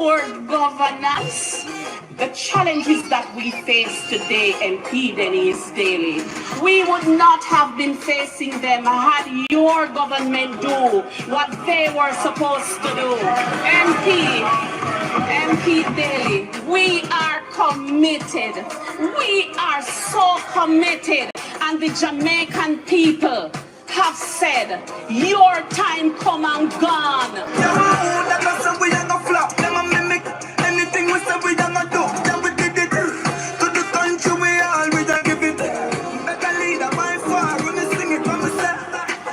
Poor governance. The challenges that we face today, MP Denise Daly, we would not have been facing them had your government do what they were supposed to do. MP Daly, we are committed. We are so committed. And the Jamaican people have said, your time come and gone.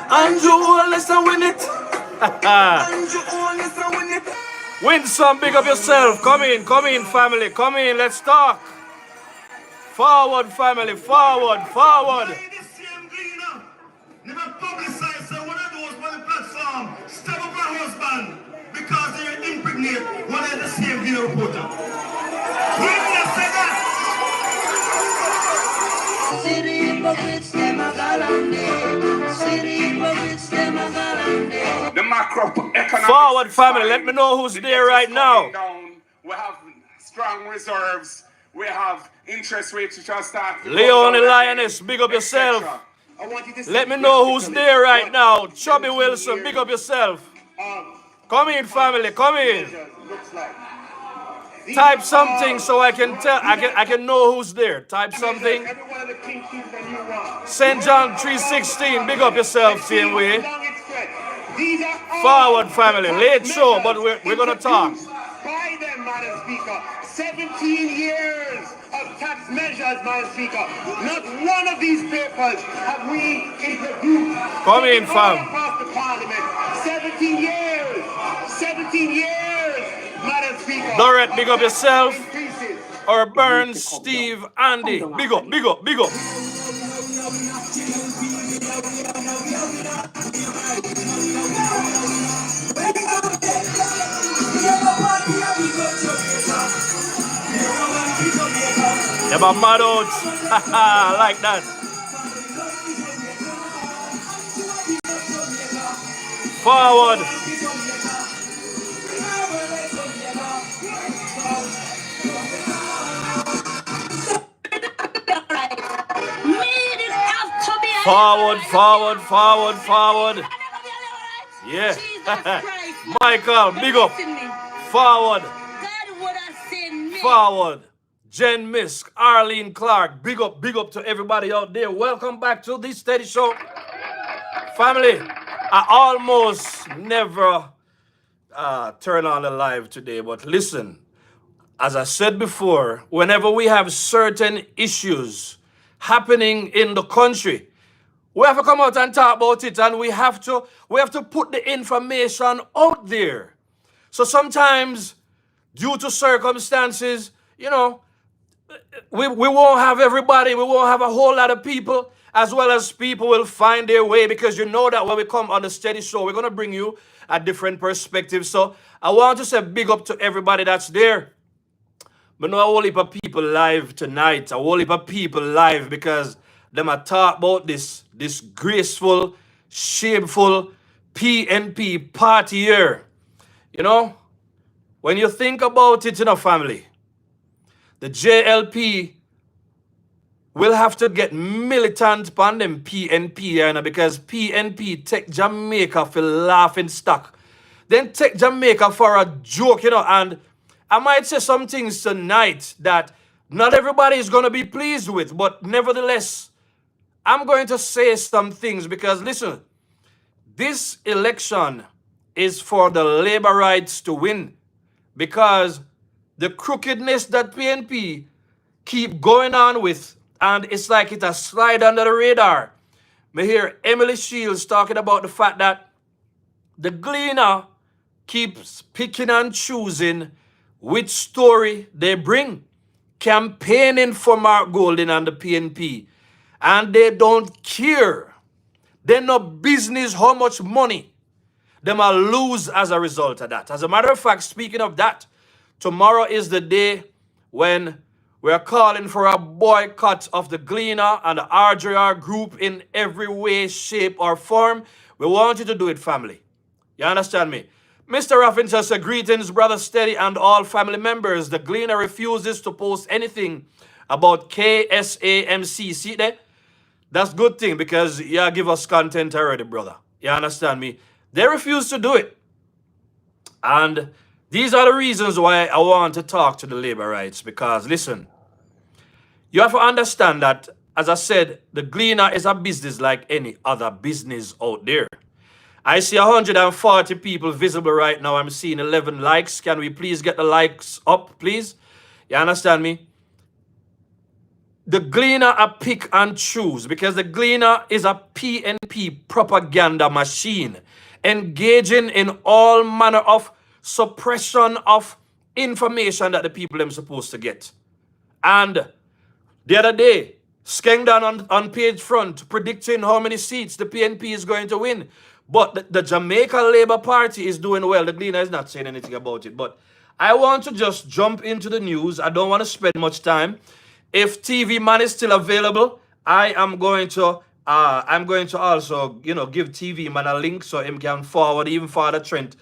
And you all listen win it. Win some, big up yourself. Come in, family. Come in, let's talk. Forward, family, forward. Never publicize one of those on the platform, stab up her husband because they impregnate one of the same video reporter. We just say that. The macroeconomic forward, family. Let me know who's there right now. We have strong reserves. We have interest rates which are starting. Leon the Lioness, big up yourself. Let me know who's there right now. Chubby Wilson, big up yourself. Come in, family, come in. Type something so I can tell. I can know who's there. Type something. St. John 3:16, big up yourself, same way. Forward, family. Late show, but we're gonna talk. By them, Madam Speaker. 17 years of tax measures, Madam Speaker. Not one of these papers have we introduced. Come in, fam. Across the Parliament. 17 years. 17 years, Madam Speaker. Dorette, big up yourself. Or Burns, Steve, Andy. Big up. Never mad out. Like that. Forward. Forward. Yeah. Michael, big up. Forward. Jen Misk, Arlene Clark, big up to everybody out there. Welcome back to the Steady Show. Family, I almost never turn on the live today, but listen, as I said before, whenever we have certain issues happening in the country, we have to come out and talk about it, and we have to put the information out there. So sometimes, due to circumstances, you know, we won't have everybody, we won't have a whole lot of people, as well as people will find their way, because you know that when we come on the Steady Show, we're going to bring you a different perspective. So I want to say big up to everybody that's there. But no, a whole heap of people live tonight, a whole heap of people live, because them are talk about this disgraceful, shameful PNP party here. You know, when you think about it in a family, the JLP will have to get militant upon them PNP, you know, because PNP take Jamaica for laughing stock. Then take Jamaica for a joke, you know, and I might say some things tonight that not everybody is going to be pleased with, but nevertheless, I'm going to say some things because, listen, this election is for the labor rights to win, because the crookedness that PNP keep going on with, and it's like it has slide under the radar. Me hear Emily Shields talking about the fact that the Gleaner keeps picking and choosing which story they bring, campaigning for Mark Golding and the PNP, and they don't care. They no business how much money they might lose as a result of that. As a matter of fact, speaking of that, tomorrow is the day when we're calling for a boycott of the Gleaner and the RJR group in every way, shape, or form. We want you to do it, family. You understand me? Mr. Ruffin says, greetings, brother Steady and all family members. The Gleaner refuses to post anything about KSAMC. See that? That's good thing because you give us content already, brother. You understand me? They refuse to do it. And these are the reasons why I want to talk to the labor rights. Because, listen, you have to understand that, as I said, the Gleaner is a business like any other business out there. I see 140 people visible right now. I'm seeing 11 likes. Can we please get the likes up, please? You understand me? The Gleaner a pick and choose because the Gleaner is a PNP propaganda machine, engaging in all manner of suppression of information that the people them supposed to get. And the other day, Skengdan on page front predicting how many seats the PNP is going to win. But the Jamaica Labour Party is doing well. The Gleaner is not saying anything about it. But I want to just jump into the news. I don't want to spend much time. If TV Man is still available, I'm going to also, give TV Man a link so him can forward even further Trent.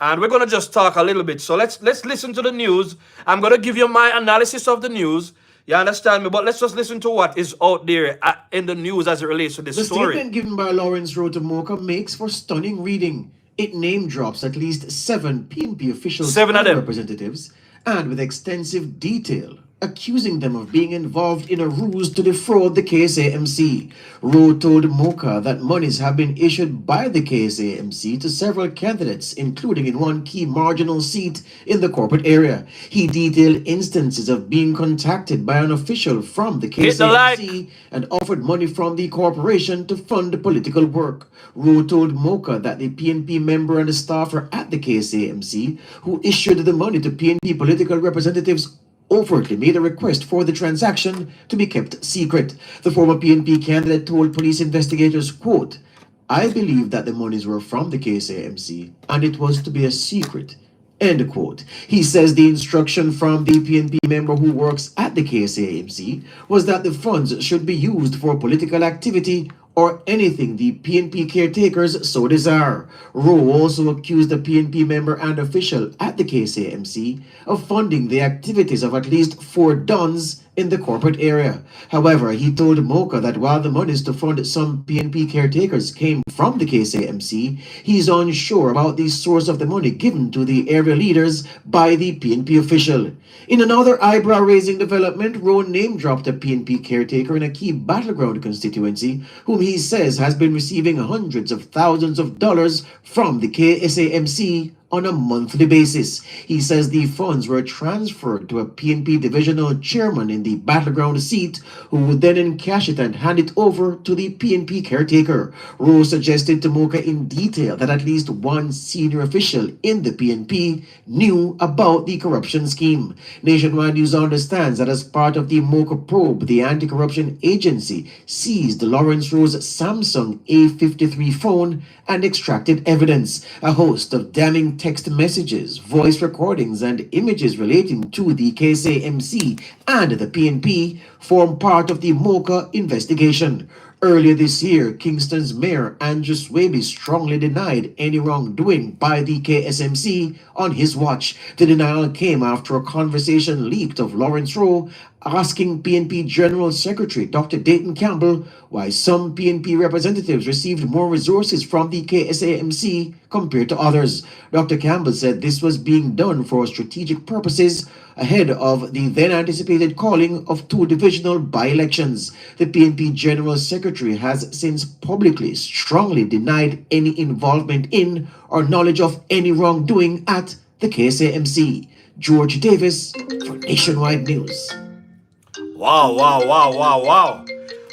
And we're going to just talk a little bit. So let's listen to the news. I'm going to give you my analysis of the news. You understand me? But let's just listen to what is out there in the news as it relates to this story. The statement given by Lawrence Rowe to Mocha makes for stunning reading. It name drops at least 7 PNP officials and representatives, and with extensive detail, accusing them of being involved in a ruse to defraud the KSAMC. Rowe told Mocha that monies have been issued by the KSAMC to several candidates, including in one key marginal seat in the corporate area. He detailed instances of being contacted by an official from the KSAMC and offered money from the corporation to fund political work. Rowe told Mocha that the PNP member and the staffer at the KSAMC who issued the money to PNP political representatives overtly made a request for the transaction to be kept secret. The former PNP candidate told police investigators, quote, "I believe that the monies were from the KSAMC and it was to be a secret." End quote. He says the instruction from the PNP member who works at the KSAMC was that the funds should be used for political activity or anything the PNP caretakers so desire. Rowe also accused the PNP member and official at the KSAMC of funding the activities of at least 4 dons in the corporate area. However, he told Mocha that while the monies to fund some PNP caretakers came from the KSAMC, he's unsure about the source of the money given to the area leaders by the PNP official. In another eyebrow-raising development, Rowe name-dropped a PNP caretaker in a key battleground constituency whom he says has been receiving hundreds of thousands of dollars from the KSAMC on a monthly basis. He says the funds were transferred to a PNP divisional chairman in the battleground seat who would then encash it and hand it over to the PNP caretaker. Rowe suggested to Mocha in detail that at least one senior official in the PNP knew about the corruption scheme. Nationwide News understands that as part of the Mocha probe, the anti-corruption agency seized Lawrence Rowe's Samsung A53 phone and extracted evidence. A host of damning text messages, voice recordings, and images relating to the KSAMC and the PNP form part of the Mocha investigation. Earlier this year, Kingston's Mayor Andrew Swaby strongly denied any wrongdoing by the KSMC on his watch. The denial came after a conversation leaked of Lawrence Rowe asking PNP General Secretary Dr. Dayton Campbell why some PNP representatives received more resources from the KSAMC compared to others. Dr. Campbell said this was being done for strategic purposes ahead of the then anticipated calling of 2 divisional by-elections. The PNP General Secretary has since publicly strongly denied any involvement in or knowledge of any wrongdoing at the KSAMC. George Davis for Nationwide News. Wow.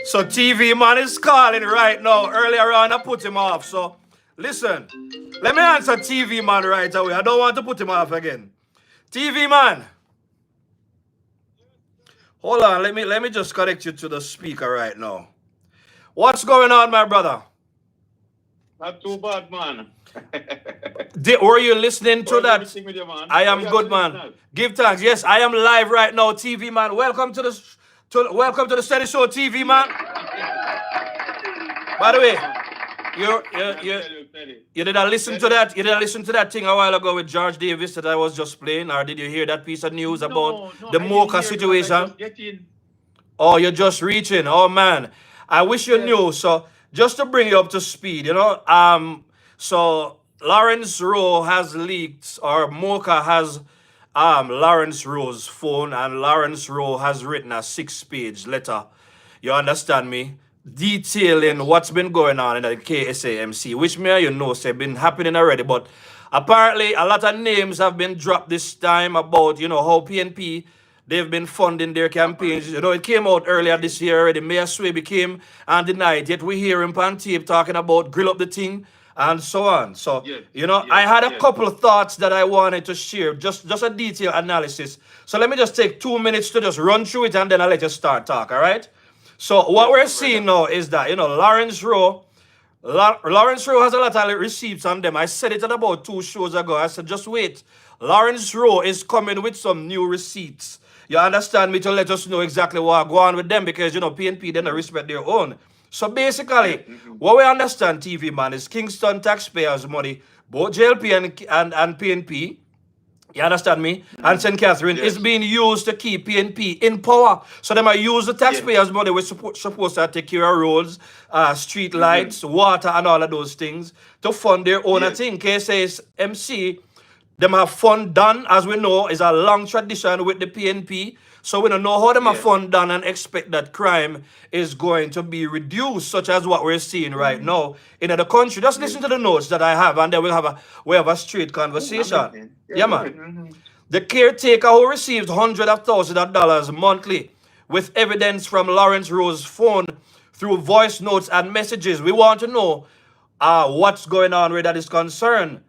So TV Man is calling right now. Earlier on, I put him off. So listen, let me answer TV Man right away. I don't want to put him off again. TV Man. Hold on, let me just connect you to the speaker right now. What's going on, my brother? Not too bad, man. Were you listening to that? With you, man? I am good, man. Give thanks. Yes, I am live right now, TV Man. Welcome to the Steady Show, TV Man. By the way, You didn't listen to that? You didn't listen to that thing a while ago with George Davis that I was just playing? Or did you hear that piece of news about No, the I didn't Mocha hear because I situation? just get in. Oh, you're just reaching. Oh man. I wish you Yes. knew. So just to bring you up to speed, so Lawrence Rowe has leaked, or Mocha has Lawrence Rowe's phone, and Lawrence Rowe has written a 6-page letter. You understand me? Detailing Yes. what's been going on in the KSAMC, which may you know say been happening already, but apparently a lot of names have been dropped this time about how PNP they've been funding their campaigns. Apparently. It came out earlier Yes. this year already. Mayor Swaby came and denied, yet we hear him on tape talking about grill up the thing and so on. So, Yes. I Yes. had a Yes. couple of thoughts that I wanted to share, just a detailed analysis. So let me just take 2 minutes to just run through it and then I'll let you start talk, all right? So what we're Okay, seeing brother. now is that, Lawrence Rowe has a lot of receipts on them. I said it at about 2 shows ago. I said, just wait. Lawrence Rowe is coming with some new receipts. You understand me, to let us know exactly what go on with them, because PNP they don't respect their own. So Yes. basically, what we understand, TV man, is Kingston taxpayers' money, both JLP and PNP. You understand me? And St. Catherine is Yes. being used to keep PNP in power. So they might use the Yes. taxpayers' money, which supposed to take care of roads, street lights, water, and all of those things, to fund their own Yes. thing. KSAMC, them have fund done, as we know, is a long tradition with the PNP. So we don't know how them have Yes. fund done and expect that crime is going to be reduced, such as what we're seeing right now in the country. Just Yes. listen to the notes that I have, and then we'll have a straight I'm conversation. listening. Yeah, Yeah, go man. ahead. The caretaker who received hundreds of thousands of dollars monthly with evidence from Lawrence Rowe's phone through voice notes and messages. We want to know what's going on where that is concerned.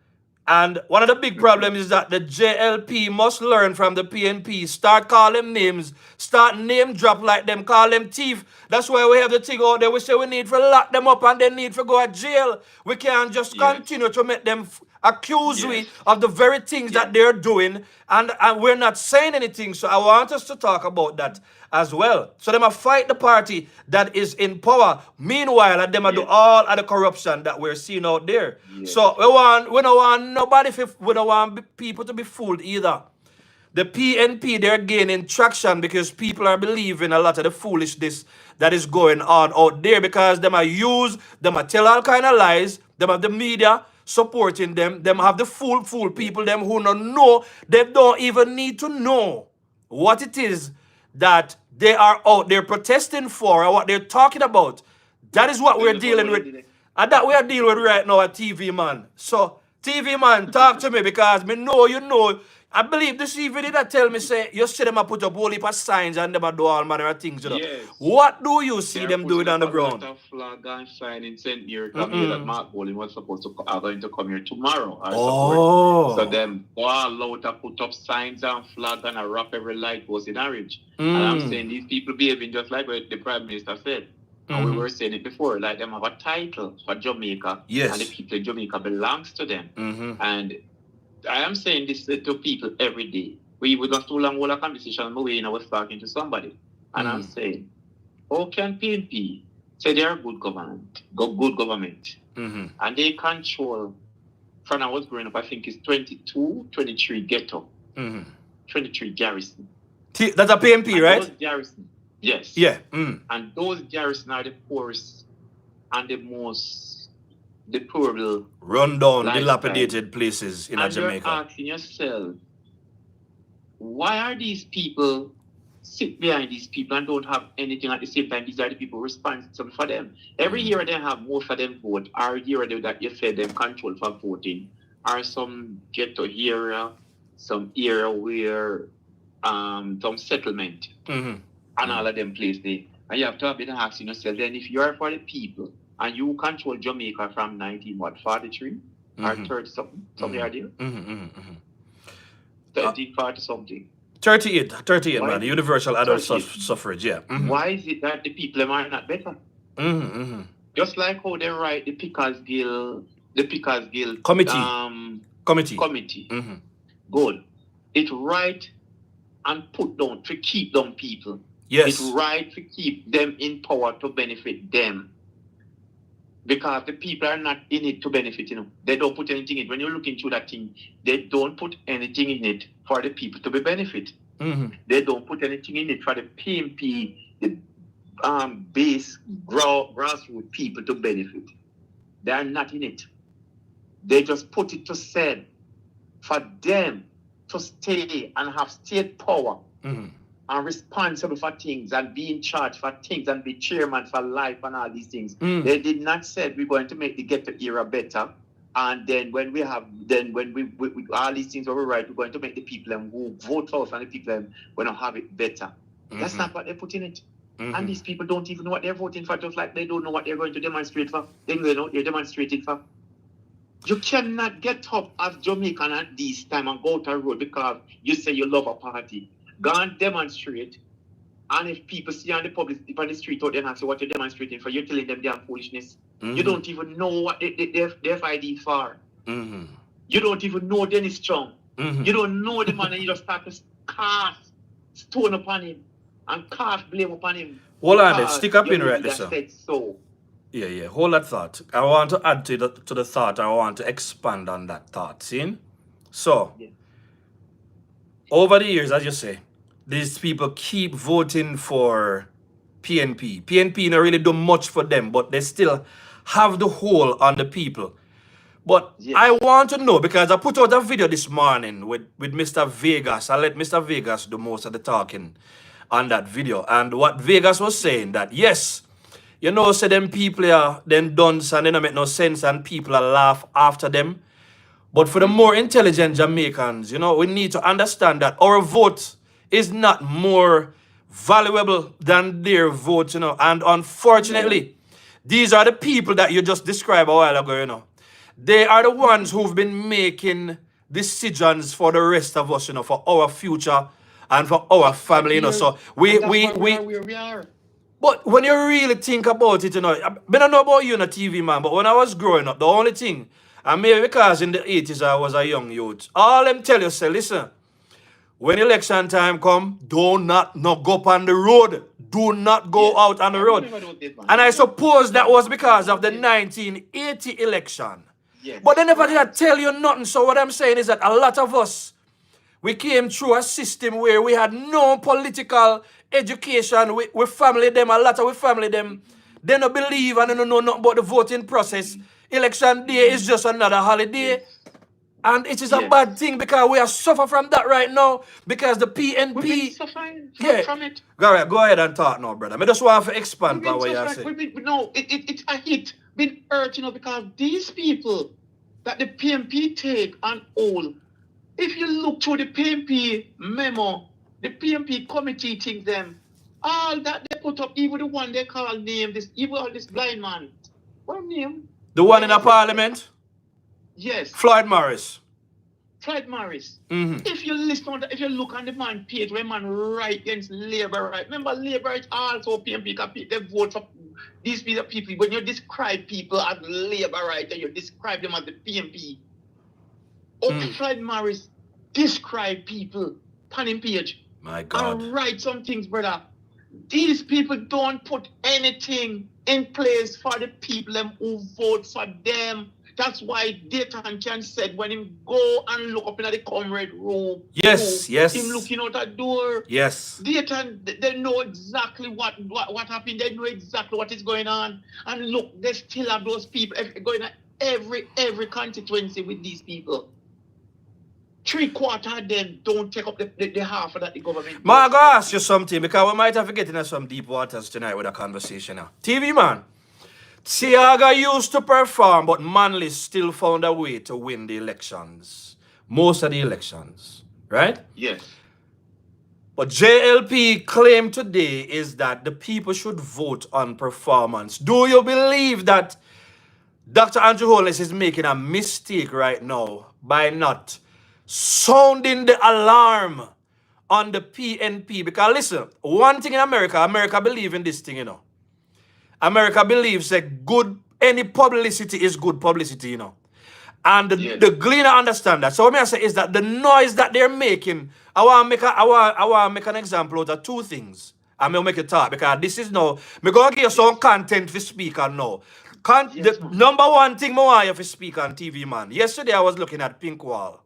And one of the big problems is that the JLP must learn from the PNP. Start calling names. Start name drop like them. Call them thief. That's why we have the thing out there. We say we need to lock them up and they need to go to jail. We can't just Yes. continue to make them accuse Yes. we of the very things Yes. that they're doing, and we're not saying anything. So I want us to talk about that as well. So they must fight the party that is in power. Meanwhile, they must do Yes. all of the corruption that we're seeing out there. Yes. So we don't want nobody, we don't want people to be fooled either. The PNP, they're gaining traction because people are believing a lot of the foolishness that is going on out there, because them are tell all kind of lies, them have the media supporting them have the fool people, them who don't know, they don't even need to know what it is that they are out there protesting for or what they're talking about. That is what They we're just want to dealing with. know. And that we are dealing with right now at TV man. So TV man, talk to me, because me know you know. I believe this evening that tell me say you see them a put up whole heap of signs and them a do all manner of things. Yes. What do you see They're them doing putting on up the a lot ground? of flag and sign in St. Miracle here that Mark Bolin was supposed to are going to come here tomorrow or support. So them all out to put up signs and flag and a wrap every light post in Orange. And I'm saying these people behaving just like what the Prime Minister said. And we were saying it before, like them have a title for Jamaica. Yes. And the people in Jamaica belongs to them. And I am saying this to people every day. We got too long hold a conversation we was talking to somebody. And I'm saying, how can PNP say they are good government? And they control, from I was growing up, I think it's 22, 23 ghetto, 23 garrison. That's a PNP, and right? Those garrison, yes. Yeah. And those garrison are the poorest and the most deplorable, Rundown, lifestyle. dilapidated places in and Jamaica. you're asking yourself, why are these people sit behind these people and don't have anything at the same time? These are the people responsible for them. Every year they have most of them vote, or year that you said them control for voting, or some ghetto area, some area where some settlement and all of them place there. And you have to have been asking yourself, then if you are for the people and you control Jamaica from 1943 or 30 something, something like that. 1340 something. 38, man. Universal adult suffrage, yeah. Why is it that the people are not better? Just like how they write the Pickersgill committee. Good. It right and put down to keep down people. Yes. It's right to keep them in power to benefit them. Because the people are not in it to benefit, They don't put anything in it. When you're looking through that thing, they don't put anything in it for the people to be benefit. They don't put anything in it for the PNP, the base grassroots people to benefit. They are not in it. They just put it to sell for them to stay and have state power and responsible for things and be in charge for things and be chairman for life and all these things. They did not say we're going to make the ghetto era better. And then when we all these things are right, we're going to make the people who vote for us and the people going to have it better. That's not what they put in it. And these people don't even know what they're voting for, just like they don't know what they're going to demonstrate for. They know what they're demonstrating for. You cannot get up as Jamaican at this time and go to a road because you say you love a party. Go and demonstrate. And if people see on the street out there and say what you're demonstrating for, you're telling them damn foolishness. You don't even know what their FID is for. You don't even know Dennis Chung. You don't know the man, and you just start to cast stone upon him and cast blame upon him. Hold on there. Stick up in right there, sir. So. Yeah. Hold that thought. I want to add to the thought. I want to expand on that thought. See? So, over the years, as you say, these people keep voting for PNP. PNP don't really do much for them, but they still have the hold on the people. But I want to know, because I put out a video this morning with Mr. Vegas. I let Mr. Vegas do most of the talking on that video. And what Vegas was saying, that yes, say them people are them dunce and they don't make no sense and people are laugh after them. But for the more intelligent Jamaicans, we need to understand that our vote is not more valuable than their vote, And unfortunately, these are the people that you just described a while ago, They are the ones who've been making decisions for the rest of us, for our future and for our family, So we are. But when you really think about it, I don't know about you on a TV, man, but when I was growing up, the only thing, and maybe because in the 80s I was a young youth, all them tell you, say, listen, when election time come, do not go up on the road. Do not go out on the road. And I suppose that was because of the 1980 election. Yes. But they never did tell you nothing. So what I'm saying is that a lot of us, we came through a system where we had no political education. We family them, a lot of we family them. They don't believe and they don't know nothing about the voting process. Election day is just another holiday. And it is a bad thing because we are suffering from that right now because the PNP... We've been suffering from it. Go ahead and talk now, brother. I just want to expand on what you're saying. No, it's a hit. Been hurt, because these people that the PNP take and all, if you look through the PNP memo, the PNP committee thinks them, all that they put up, even the one they call name, this blind man. What name? The one in the parliament? Yes. Floyd Morris. If you if you look on the man page where man right against labor right, remember labor right also PNP they vote for these people. When you describe people as labor right and you describe them as the PNP. Floyd Morris describe people on him page. My God. And write some things, brother. These people don't put anything in place for the people who vote for them. That's why Dayton can said when him go and look up in the comrade room. Yes. Him looking out that door. Yes. Dayton, they know exactly what happened. They know exactly what is going on. And look, they still have those people going at every constituency with these people. 3/4 of them don't take up the half of that the government. Man, I gotta ask you something because we might have to get into some deep waters tonight with a conversation now. TV man. Tiaga used to perform, but Manly still found a way to win the elections. Most of the elections. Right? Yes. But JLP claim today is that the people should vote on performance. Do you believe that Dr. Andrew Holness is making a mistake right now by not sounding the alarm on the PNP? Because listen, one thing in America believes in this thing, America believes that any publicity is good publicity, And the Gleaner understand that. So what I say is that the noise that they're making, I want to make an example out of two things. I'm going to make it talk because this is now, I'm going to give you some content to speak on now. Yes, The man. number one thing I want you to speak on TV, man. Yesterday I was looking at Pink Wall.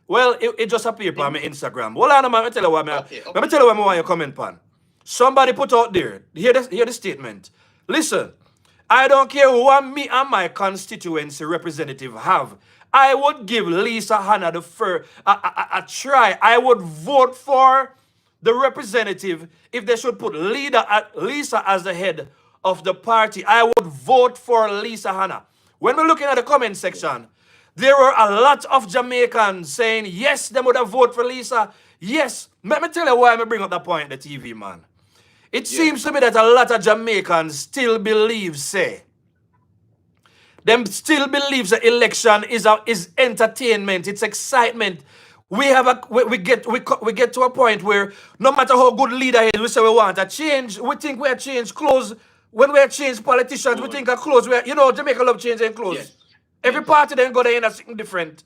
Well, it just appeared on my Instagram. Well, man, let me tell you what, Okay, let me okay. tell you what I want you to comment on. Somebody put out there, hear the statement. Listen, I don't care what me and my constituency representative have. I would give Lisa Hanna a try. I would vote for the representative if they should put Lisa as the head of the party. I would vote for Lisa Hanna. When we're looking at the comment section, there were a lot of Jamaicans saying, yes, they would have voted for Lisa. Yes. Let me tell you why I bring up that point on the TV, man. It seems to me that a lot of Jamaicans still believe, them still believe the election is entertainment, it's excitement. We get to a point where no matter how good leader is, we say we want a change. We think we are change clothes. When we are change politicians, we think our clothes. Jamaica love changing clothes. Yes. Every Yes. party then go there in a something different.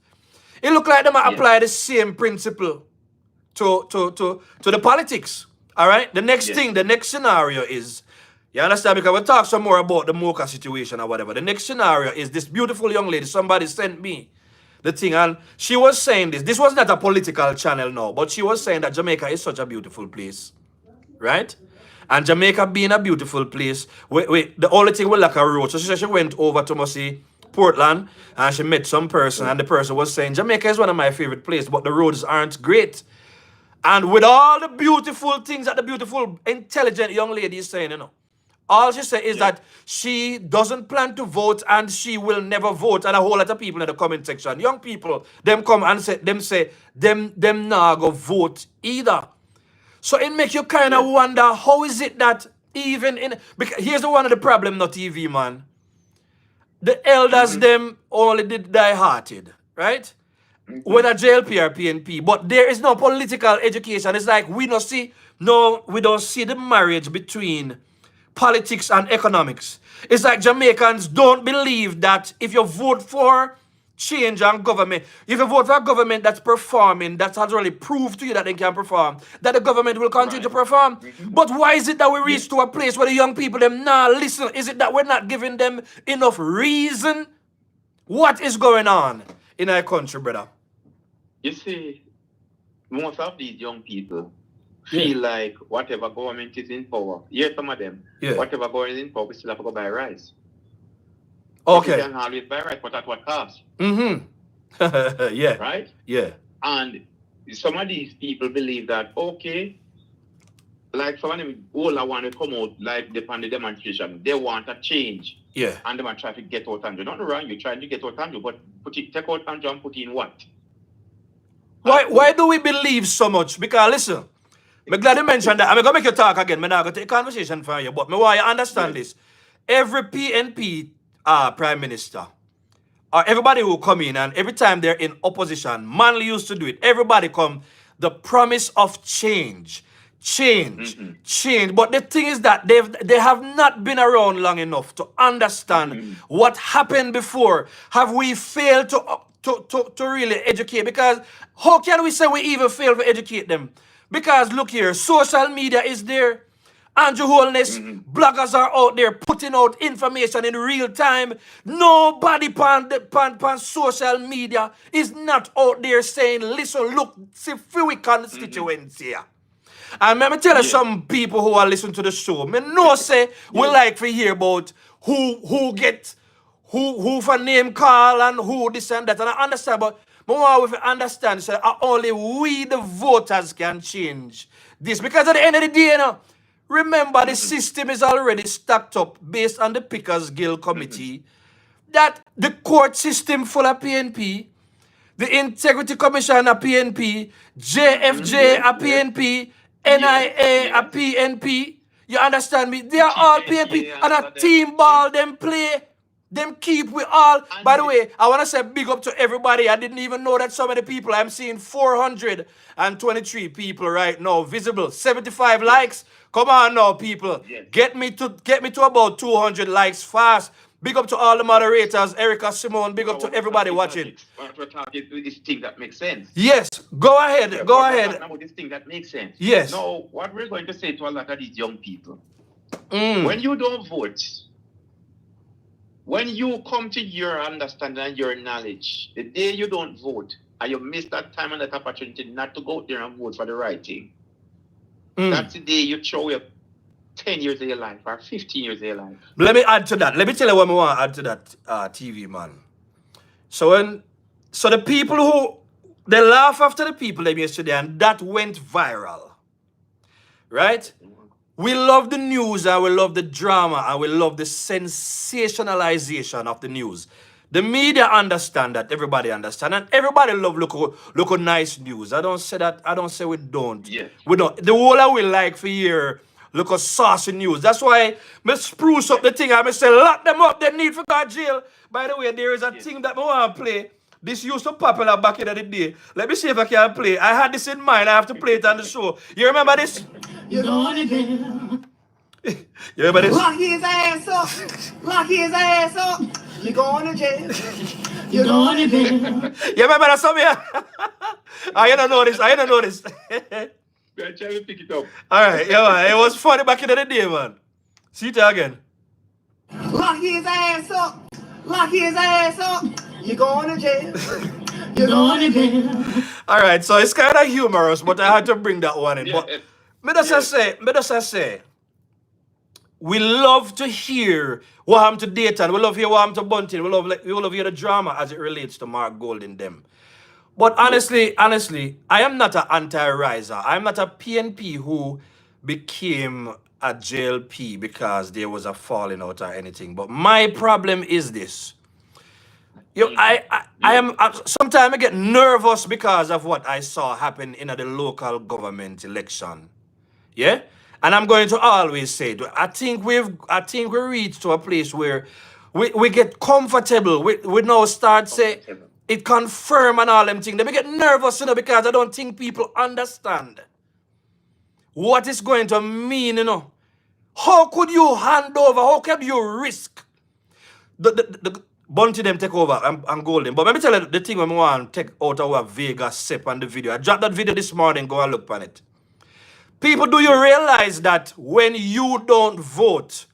It look like them apply the same principle to the politics. All right. The next thing, the next scenario is, you understand? Because we'll talk some more about the Mocha situation or whatever. The next scenario is this beautiful young lady. Somebody sent me the thing, and she was saying this. This was not a political channel, no, but she was saying that Jamaica is such a beautiful place, right? And Jamaica being a beautiful place, the only thing we lack a road. So she said she went over to Mossy, Portland, and she met some person, and the person was saying, Jamaica is one of my favorite places, but the roads aren't great. And with all the beautiful things that the beautiful, intelligent young lady is saying, all she said is that she doesn't plan to vote and she will never vote. And a whole lot of people in the comment section, young people, them come and say them nah go vote either. So it makes you kind of wonder, how is it that even because here's one of the problem, not TV, man. The elders them only did die-hearted, right? Whether JLP or PNP, but there is no political education. It's like we don't see the marriage between politics and economics. It's like Jamaicans don't believe that if you vote for change and government, if you vote for a government that's performing, that has already proved to you that they can perform, that the government will continue to perform. But why is it that we reach to a place where the young people them listen? Is it that we're not giving them enough reason? What is going on in our country, brother? You see, most of these young people feel like whatever government is in power, some of them, whatever government is in power, we still have to go buy rice. Okay. We can always buy rice, but at what cost? Yeah. Right? Yeah. And some of these people believe that, okay, like some of them all want to come out, like upon the demonstration, they want a change. Yeah. And they want to try to get out Andrew. Not wrong, you're trying to get out Andrew, but take out Andrew and put in what? Why do we believe so much? Because listen, I'm glad you mentioned that. I'm going to make you talk again. I'm not going to take a conversation from you, but I want you to understand this. Every PNP prime minister, or everybody who come in, and every time they're in opposition, Manley used to do it. Everybody come, the promise of change. Change. But the thing is that they have not been around long enough to understand what happened before. Have we failed to really educate? Because how can we say we even fail to educate them? Because look here, social media is there. Andrew Holness, bloggers are out there putting out information in real time. Nobody on social media is not out there saying, listen, look, see few constituency here. And let me tell you some people who are listening to the show, me know say we like to hear about who for name call and who this and that. And I understand, but more we understand, so only we the voters can change this. Because at the end of the day, remember the system is already stacked up based on the Pickers Guild Committee, that the court system full of PNP, the Integrity Commission a PNP, JFJ a PNP, NIA a PNP. You understand me? They are all PNP, and a team ball them play. Them keep we all. By the way, I want to say big up to everybody. I didn't even know that so many people. I'm seeing 423 people right now visible. 75 likes. Come on now, people. Get me to about 200 likes fast. Big up to all the moderators, Erica, Simone. Big up to everybody watching. What we're talking about is thing that makes sense. Yes, go ahead. Go ahead. We're talking about this thing that makes sense. Yes. Now, what we're going to say to a lot of these young people, when you don't vote, when you come to your understanding and your knowledge, the day you don't vote, and you miss that time and that opportunity not to go out there and vote for the right thing, that's the day you throw up 10 years of your life or 15 years of your life. Let me add to that. Let me tell you what I want to add to that, TV man. So the people who, they laugh after the people them yesterday, and that went viral. Right? We love the news, and we love the drama, and we love the sensationalization of the news. The media understand that, everybody understand, and everybody love look nice news. I don't say that, I don't say we don't. Yeah. We don't. The whole I will like for year, look at saucy news. That's why me spruce up the thing. I say lock them up, they need for God jail. By the way, there is a thing that I want to play. This used to popular back in the day. Let me see if I can play. I had this in mind. I have to play it on the show. You remember this? You're going to jail. You remember this? Lock his ass up. Lock his ass up. You're going to jail. You're going to jail. You remember that song? Yeah? I don't know this. I don't know this. I'm trying to pick it up. All right. Yeah, man. It was funny back in the day, man. See it again. Lock his ass up. Lock his ass up. You're going to jail. You're going to jail. All right. So it's kind of humorous, but I had to bring that one in. Yeah. But me just say, we love to hear what happened to Dayton. We love to hear what happened to Bunting. We love to hear the drama as it relates to Mark Gold and them. But honestly, I am not an anti-riser. I'm not a PNP who became a JLP because there was a falling out or anything. But my problem is this. Sometimes I get nervous because of what I saw happen in the local government election. Yeah? And I'm going to always say, I think we reached to a place where we get comfortable. We now start say it confirm and all them things. Then we get nervous, because I don't think people understand what it's going to mean, How could you hand over? How can you risk the Bunty them take over and Golden? But let me tell you the thing when we want to take out our Vegas sip on the video. I dropped that video this morning. Go and look on it. People, do you realize that when you don't vote,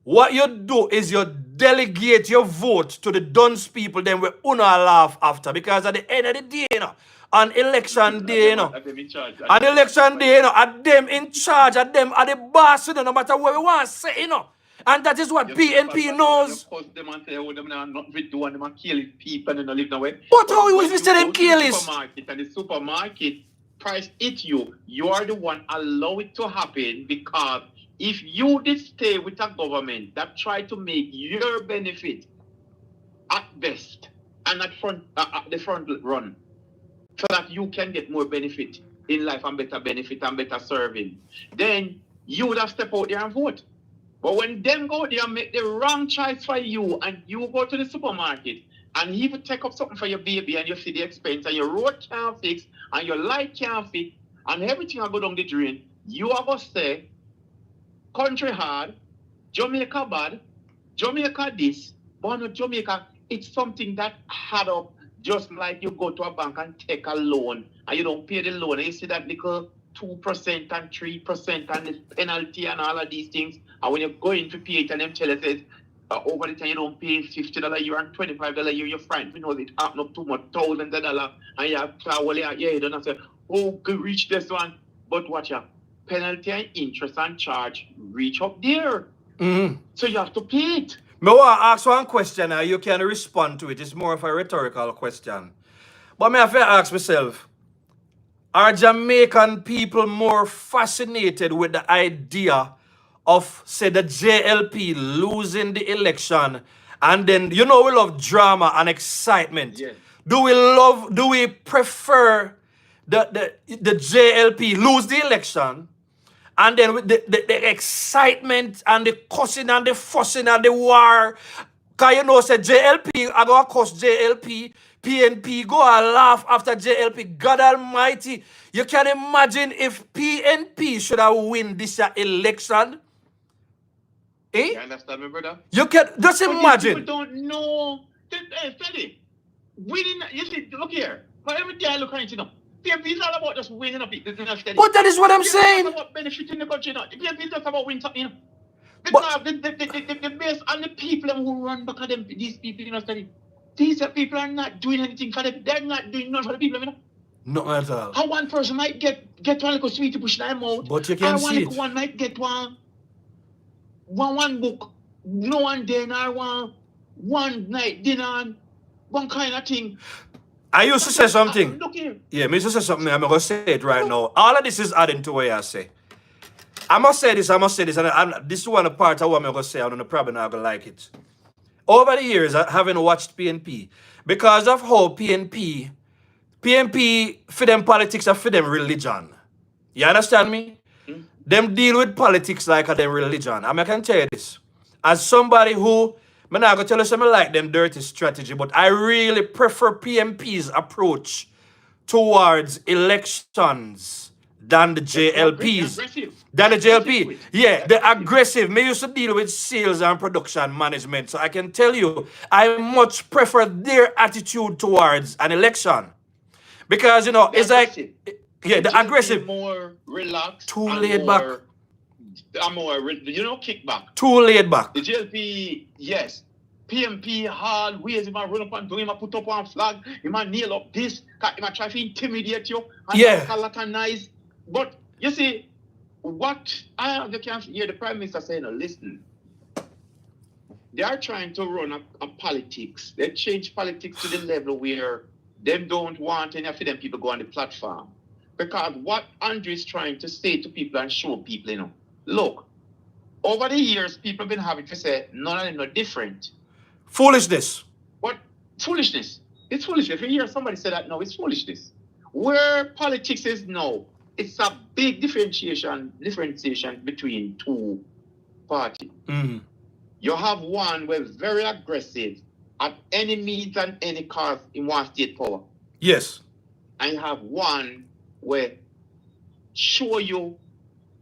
what you do is you delegate your vote to the dunce people, then we una laugh after. Because at the end of the day, on election day, at election day, at them in charge, at them at the boss, no matter what we want to say, And that is what PNP knows. But how we still them kill is? The supermarket price it you are the one allow it to happen, because if you did stay with a government that tried to make your benefit at best and at the front run, so that you can get more benefit in life and better benefit and better serving, then you would have stepped out there and vote. But when them go there and make the wrong choice for you, and you go to the supermarket and he would take up something for your baby, and you see the expense, and your road can't fix, and your light can't fix, and everything will go down the drain, you are going to say, country hard, Jamaica bad, Jamaica this, but not Jamaica, it's something that had up, just like you go to a bank and take a loan, and you don't pay the loan, and you see that little 2% and 3% and the penalty and all of these things, and when you go in to pay it, and them tell you says, over the time you don't pay $50 a year and $25 a year, your friend, you know it happen up too much, thousands of dollars, and you have to, you don't have to say, oh, could reach this one, but watch out, penalty and interest and charge reach up there. So you have to pay it. I want to ask one question, and you can respond to it. It's more of a rhetorical question. But I have to ask myself, are Jamaican people more fascinated with the idea of, say, the JLP losing the election, and then, we love drama and excitement. Yes. Do we prefer the JLP lose the election, and then with the excitement and the cussing and the fussing and the war? Because say JLP, I go cuss JLP, PNP go and laugh after JLP. God Almighty, you can imagine if PNP should have win this election. Eh? You understand me, brother? You can just imagine. People don't know. Hey, Freddy, winning. You see, look here. For every day I look at it, PNP is all about just winning up. But that is what I'm saying. It's about benefiting the country, PNP is just about winning something, Because the base and the people who run back at them, these people, you know, study. These people are not doing anything for them. They're not doing nothing for the people, you know. Not at all. How one person might get one little sweet to push them out. But you can see it. One might get one book, no one dinner, one night dinner, one kind of thing. I used to say something. Look here. Yeah, I used to say something. I'm going to say it right now. All of this is adding to what I say. I must say this. And this is one part of what I'm going to say. I'm probably not going to like it. Over the years, having watched PNP, because of how PNP, for them politics and for them religion. You understand me? Them deal with politics like a them religion. I can tell you this. As somebody who, I'm not going to tell you something like them dirty strategy, but I really prefer PNP's approach towards elections than the JLP's. Than the JLP. Yeah, the aggressive. Me used to deal with sales and production management. So I can tell you, I much prefer their attitude towards an election. Because, you know, it's like, yeah, the aggressive. More relaxed. Too laid back. You know, kickback. Too laid back. The JLP, yes. PMP hard ways, he might run up and do, he might put up one flag, he might nail up this, he might try to intimidate you, and colonize. But you see, what you can hear the Prime Minister saying, listen, they are trying to run a politics. They change politics to the level where they don't want any of them people go on the platform. Because what Andrew is trying to say to people and show people, you know, look, over the years, people have been having to say, none of them are different. Foolishness. What? Foolishness. It's foolishness. If you hear somebody say that, no, it's foolishness. Where politics is now, it's a big differentiation between two parties. Mm-hmm. You have one where very aggressive at any means and any cost in one state power. Yes. And you have one where show you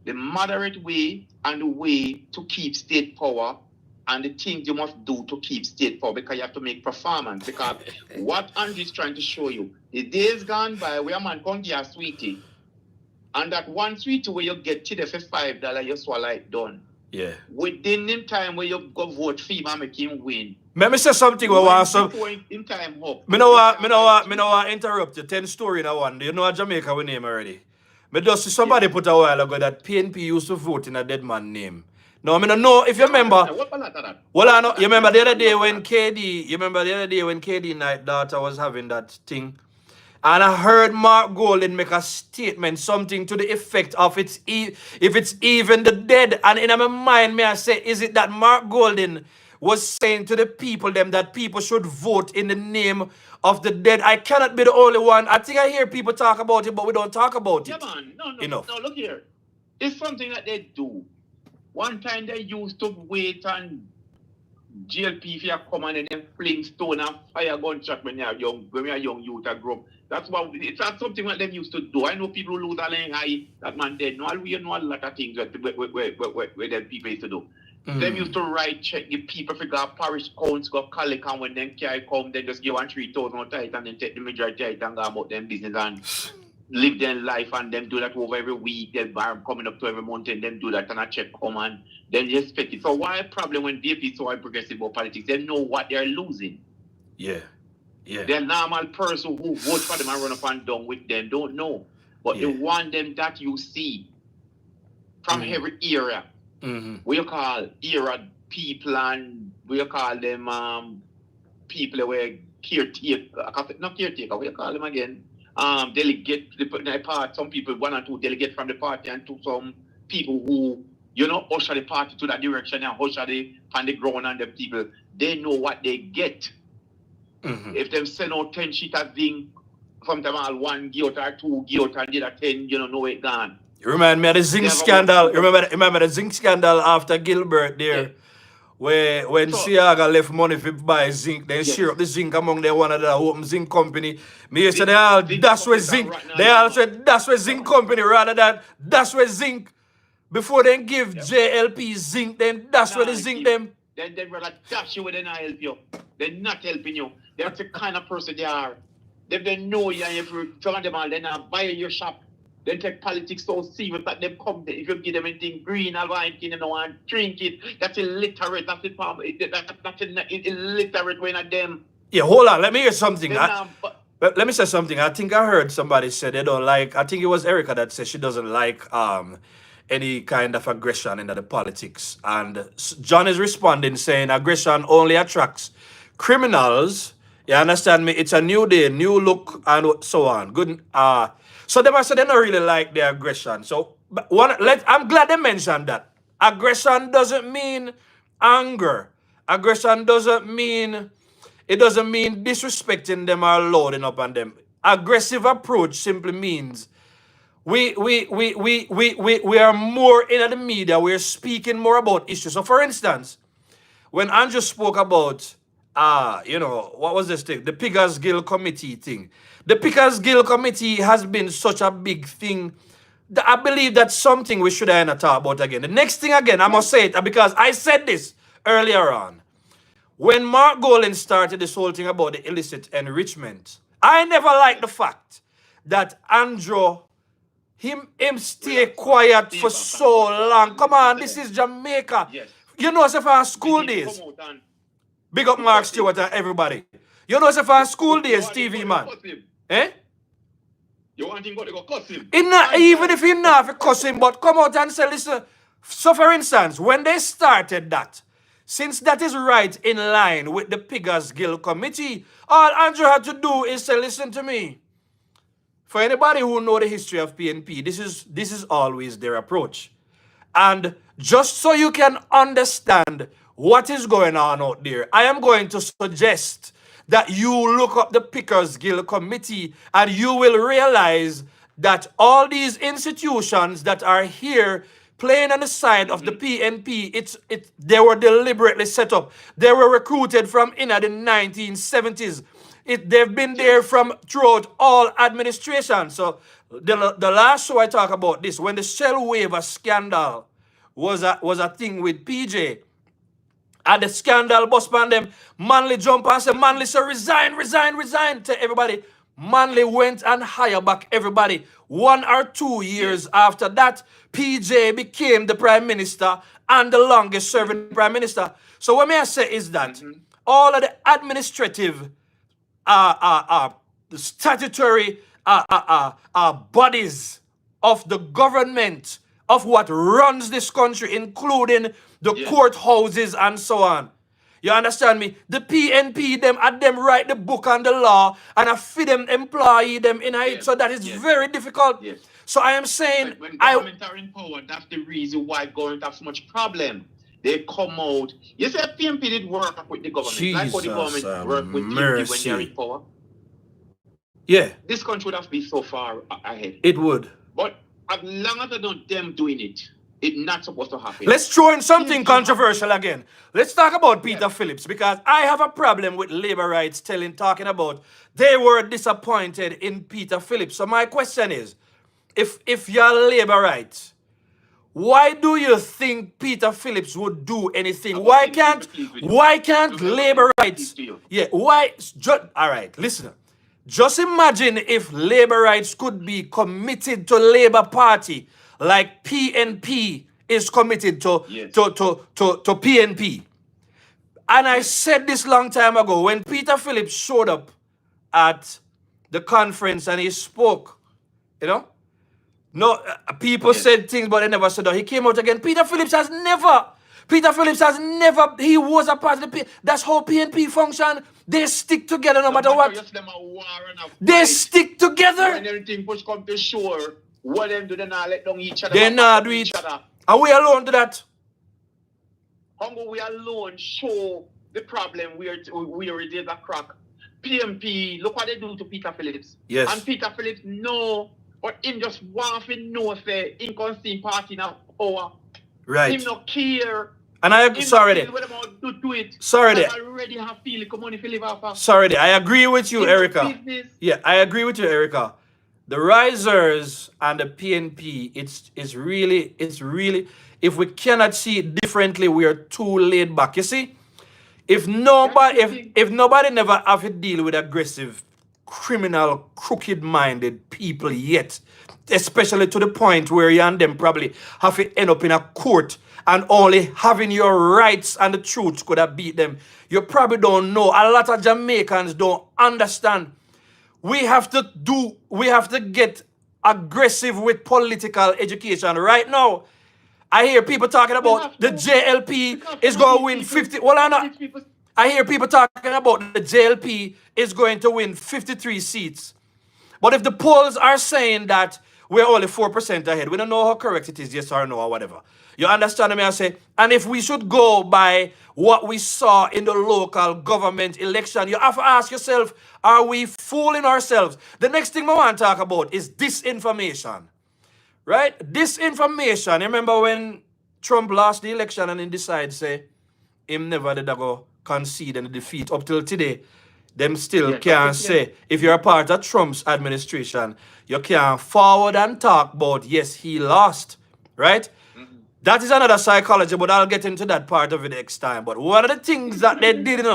the moderate way and the way to keep state power and the things you must do to keep state power, because you have to make performance. Because what Andrew is trying to show you, the days gone by where a man can get a sweetie, and that one sweetie where you get to the for $5, you swallow it done. Yeah. Within the time where you go vote for him and make him win. Let me say something. In time up. Me know what interrupt you. 10 story in a one. You know what Jamaica we name already. Me just see somebody put a while ago that PNP used to vote in a dead man name. No, I mean, no, if you remember. Well, I know. You remember the other day when KD Knight daughter was having that thing? And I heard Mark Golden make a statement, something to the effect of if it's even the dead. And in my mind, may I say, is it that Mark Golden was saying to the people that people should vote in the name of the dead? I cannot be the only one. I think I hear people talk about it, but we don't talk about it. Yeah, man. No, enough. No, look here. It's something that they do. One time they used to wait and JLP if you come and then fling stone and fire gunshot when you're young youth a grow up. That's what it's not something that them used to do. I know people who lose a leg high, that man dead. No, we know a lot of things where them people used to do. Them used to write check, give people figure parish counts, go collect, and when them carry come, then just give 3,000 tight and then take the majority tight and go about them business and live their life, and them do that over every week. They're coming up to every month and them do that and a check come and then you expect it. So why problem when DP is so progressive about politics? They know what they're losing. Yeah. Yeah. The normal person who vote for them and run up and down with them don't know. But the one them that you see from every era, we call era people, and we call them people who are not caretaker, we call them again. Delegate the part, some people, 1 or 2 delegate from the party, and to some people who, usher the party to that direction and usher on the ground, and the people, they know what they get. If them send out 10 sheet of zinc, sometimes all 1 giot or 2 giot and the other 10, know it gone. You remind me of the zinc scandal. Remember the zinc scandal after Gilbert there? Yeah. Where when Siaga left money for buy zinc, then share up the zinc among the one of the open zinc company. Me say they all that's where zinc. They all said that's where zinc company rather than that's where zinc. Before they give JLP zinc, then that's where they zinc them. Then they rather dash you when they not help you. They're not helping you. That's the kind of person they are. They know you, and if you turn them on, they not buy your shop. They take politics so serious that they come there. If you give them anything green or white, they don't want to drink it. That's illiterate. That's the problem. That's illiterate when at them. Yeah, hold on. Let me hear something. But Let me say something. I think I heard somebody say they don't like. I think it was Erica that said she doesn't like any kind of aggression in the politics. And John is responding saying aggression only attracts criminals. You understand me? It's a new day, new look, and so on. Good. So they must say they don't really like the aggression. So I'm glad they mentioned that. Aggression doesn't mean anger. Aggression doesn't mean disrespecting them or loading up on them. Aggressive approach simply means we are more in the media. We're speaking more about issues. So for instance, when Andrew spoke about what was this thing? The Pickers Guild Committee thing. The Pickers Guild Committee has been such a big thing that I believe that's something we should talk about again. The next thing again, I must say it because I said this earlier on. When Mark Golan started this whole thing about the illicit enrichment, I never liked the fact that Andrew, him stay quiet for so long. Come on, this is Jamaica. yes. You know, so for school days. Big up Mark Stewart and everybody. You know, so for school days, TV man. Eh? You want him to go cuss him? Even if he not cuss him, but come out and say, listen. So for instance, when they started that, since that is right in line with the Pickers Guild Committee, all Andrew had to do is say, listen to me. For anybody who know the history of PNP, this is always their approach. And just so you can understand what is going on out there, I am going to suggest that you look up the Pickers Guild Committee and you will realize that all these institutions that are here playing on the side of the PNP, they were deliberately set up. They were recruited from in the 1970s. They've been there from throughout all administration. So the last show I talk about this, when the Shell waiver scandal was a thing with PJ, and the scandal bust on them, Manley jump and say, Manley say, resign to everybody. Manley went and hired back everybody. 1 or 2 years after that, PJ became the prime minister and the longest serving prime minister. So what may I say is that all of the administrative, the statutory bodies of the government of what runs this country, including the courthouses and so on. You understand me? The PNP, them write the book and the law, and I feed them, employ them in it. So that is very difficult. Yes. So I am saying, when government are in power, that's the reason why government have so much problem. They come out. You say PNP did work with the government. Jesus, like how the government work with PNP when they're in power. Yeah. This country would have to be so far ahead. It would. But as long as I don't them doing it, it's not supposed to happen. Let's throw in something controversial again. Let's talk about Peter Phillips, because I have a problem with labor rights talking about they were disappointed in Peter Phillips. So my question is, if you're labor rights, why do you think Peter Phillips would do anything? Why can't labor rights? Yeah, why? All right, listen. Just imagine if labor rights could be committed to Labour Party like PNP is committed to PNP. And I said this long time ago when Peter Phillips showed up at the conference and he spoke, you know. No, people said things, but they never said that. He came out again. Peter Phillips has never, he was a part of the PNP. That's how PNP function. They stick together no matter what. They stick together. When everything push come to shore, what them do they not let down each other? They not do it. Are we alone to that? How we alone show the problem where it is a crack? PMP, look what they do to Peter Phillips. Yes. And Peter Phillips know, but him just want to know say him can see party now power. Right. Him not care. And I sorry there. Sorry there. Sorry there. I agree with you, Erica. Yeah, I agree with you, Erica. The risers and the PNP, it's really, if we cannot see it differently, we are too laid back. You see? If nobody never have to deal with aggressive, criminal, crooked-minded people yet especially to the point where you and them probably have to end up in a court and only having your rights and the truth could have beat them. You probably don't know. A lot of Jamaicans don't understand. We have to get aggressive with political education. Right now, I hear people talking about the JLP is going to win 50. Well, I hear people talking about the JLP is going to win 53 seats. But if the polls are saying that we're only 4% ahead, we don't know how correct it is, yes or no or whatever. You understand me? I say, and if we should go by what we saw in the local government election, you have to ask yourself, are we fooling ourselves? The next thing we want to talk about is disinformation. Right? Disinformation. You remember when Trump lost the election and he decided, say, him never did go concede and defeat. Up till today, them still can't say, if you're a part of Trump's administration, you can't forward and talk about, yes, he lost. Right? That is another psychology, but I'll get into that part of it next time. But one of the things that they didn't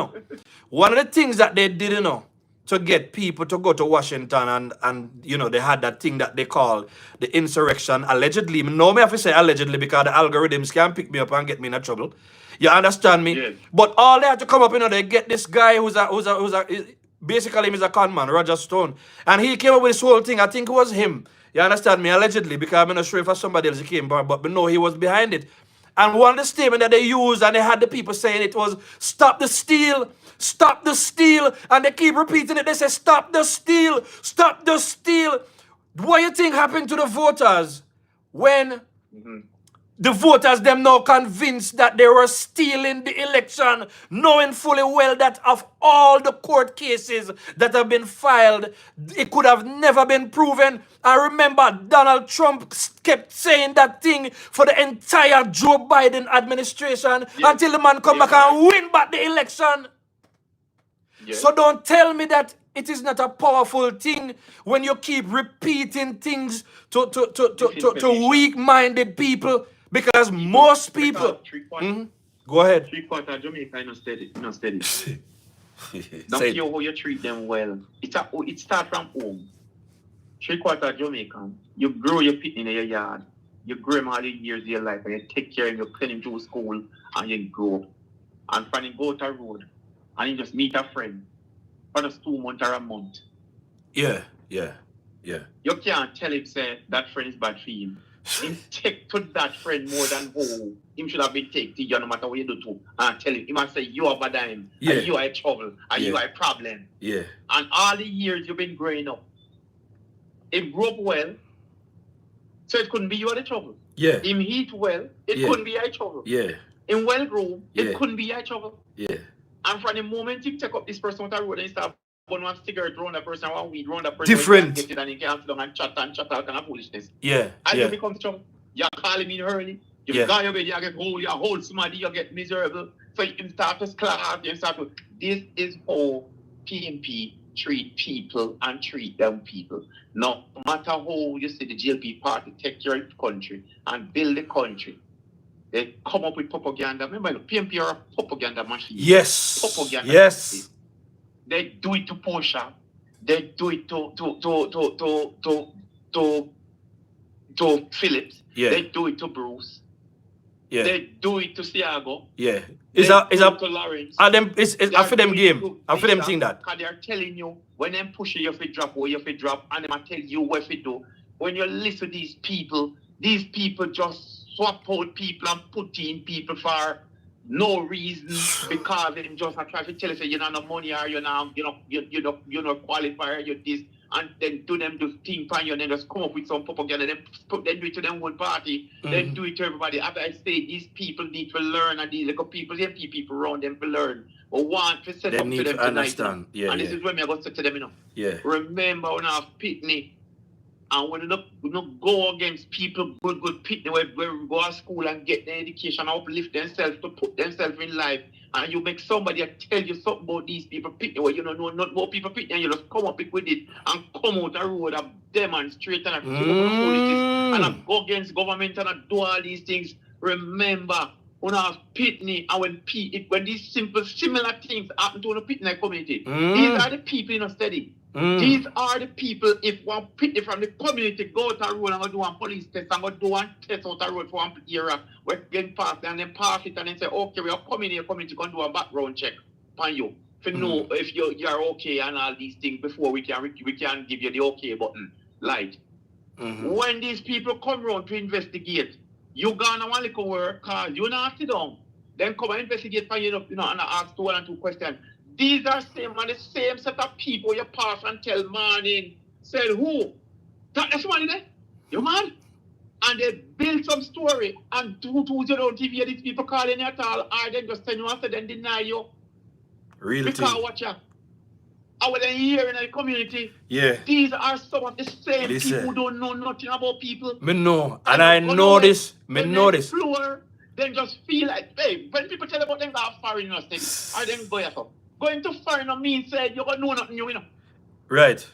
know, to get people to go to Washington and you know, they had that thing that they call the insurrection, allegedly. No, me have to say allegedly because the algorithms can pick me up and get me in trouble. You understand me? Yes. But all they have to come up, you know, they get this guy who's basically he's a con man, Roger Stone. And he came up with this whole thing. I think it was him. You understand me? Allegedly, because I'm not sure if somebody else came, but no, he was behind it. And one of the statements that they used, and they had the people saying it was, stop the steal, stop the steal. And they keep repeating it. They say, stop the steal, stop the steal. What do you think happened to the voters when the voters them now convinced that they were stealing the election, knowing fully well that of all the court cases that have been filed, it could have never been proven. I remember Donald Trump kept saying that thing for the entire Joe Biden administration until the man come back and win back the election. So don't tell me that it is not a powerful thing when you keep repeating things to weak-minded people. Because most people... Go ahead. 3/4 of Jamaica is not steady. Don't care how you treat them well. It starts from home. 3/4 of Jamaica, you grow your pit in your yard. You grow him all the years of your life and you take care of him, you send him to school and you grow up. And when you go to a road and you just meet a friend for just 2 months or a month. Yeah. You can't tell him, say, that friend is bad for him. Him take to that friend more than who him should have been take to you no matter what you do to and tell him. He must say you are bad him, and you are a trouble, and you are a problem. Yeah. And all the years you've been growing up, it grew up well, so it couldn't be you are the trouble. Yeah. Him eat well, it couldn't be a trouble. Yeah. In well grown, it couldn't be a trouble. Yeah. And from the moment you take up this person with a road and you start one cigarette around that person, one weed around that person, different. Get it and you can't sit down and chat all kind of foolishness. Yeah. And you become trouble. You're calling me early. You got your bed, you get whole, you hold somebody, you get miserable. So you start to class, you start to. This is how PNP treat people and treat them people. No matter how you see the GLP party take care of the country and build the country, they come up with propaganda. Remember, PNP are a propaganda machine. Yes. Propaganda. Yes. Machine. They do it to Porsche. They do it to Phillips. Yeah. They do it to Bruce. Yeah. They do it to Siago. Yeah. It's to Lawrence. It's after them game. After them thing that. Because they are telling you when them push you fit drop or you fit drop, and them tell you what fit do. When you listen to these people just swap out people and put in people for no reason because they just try to tell you say you don't have money or you're not qualified, you're this, and then do them just think on you and then just come up with some propaganda, then do it to them one party, then do it to everybody. After I say these people need to learn and these little people, the people around them to learn. But want to set up to them understand. Tonight. And this is when I go to them, remember when I have Pitney. And when we don't go against people, good people, where we go to school and get their education, uplift themselves to put themselves in life, and you make somebody tell you something about these people, people where you don't know not more people, and you just come up with it and come out the road and demonstrate and politics and go against government and do all these things. Remember, when I have Pitney and when these similar things happen to the Pitney community, these are the people in a study. These are the people, if one people from the community go to a road and go do one police test and go do one test out a road for one area, we're getting past and then pass it and then say, okay, we are coming here, community can do a background check on you. To know if you're okay and all these things before we can give you the okay button light. When these people come around to investigate, you gonna want to work cause you not sit down. Then come and investigate for you, and ask 1 or 2 questions. These are the same set of people you pass and tell morning. Said who? That's one there. You man? And they build some story and you don't hear these people calling you at all, or then just send you and then deny you. Real because thing. watch out. I was here in the community. Yeah. These are some of the same Listen. people who don't know nothing about people. Me know. And I know this. Me know this. Floor, then just feel like, hey, when people tell about them go foreign university, or them go yourself. Going to foreign means say you got know nothing new, you know. Right.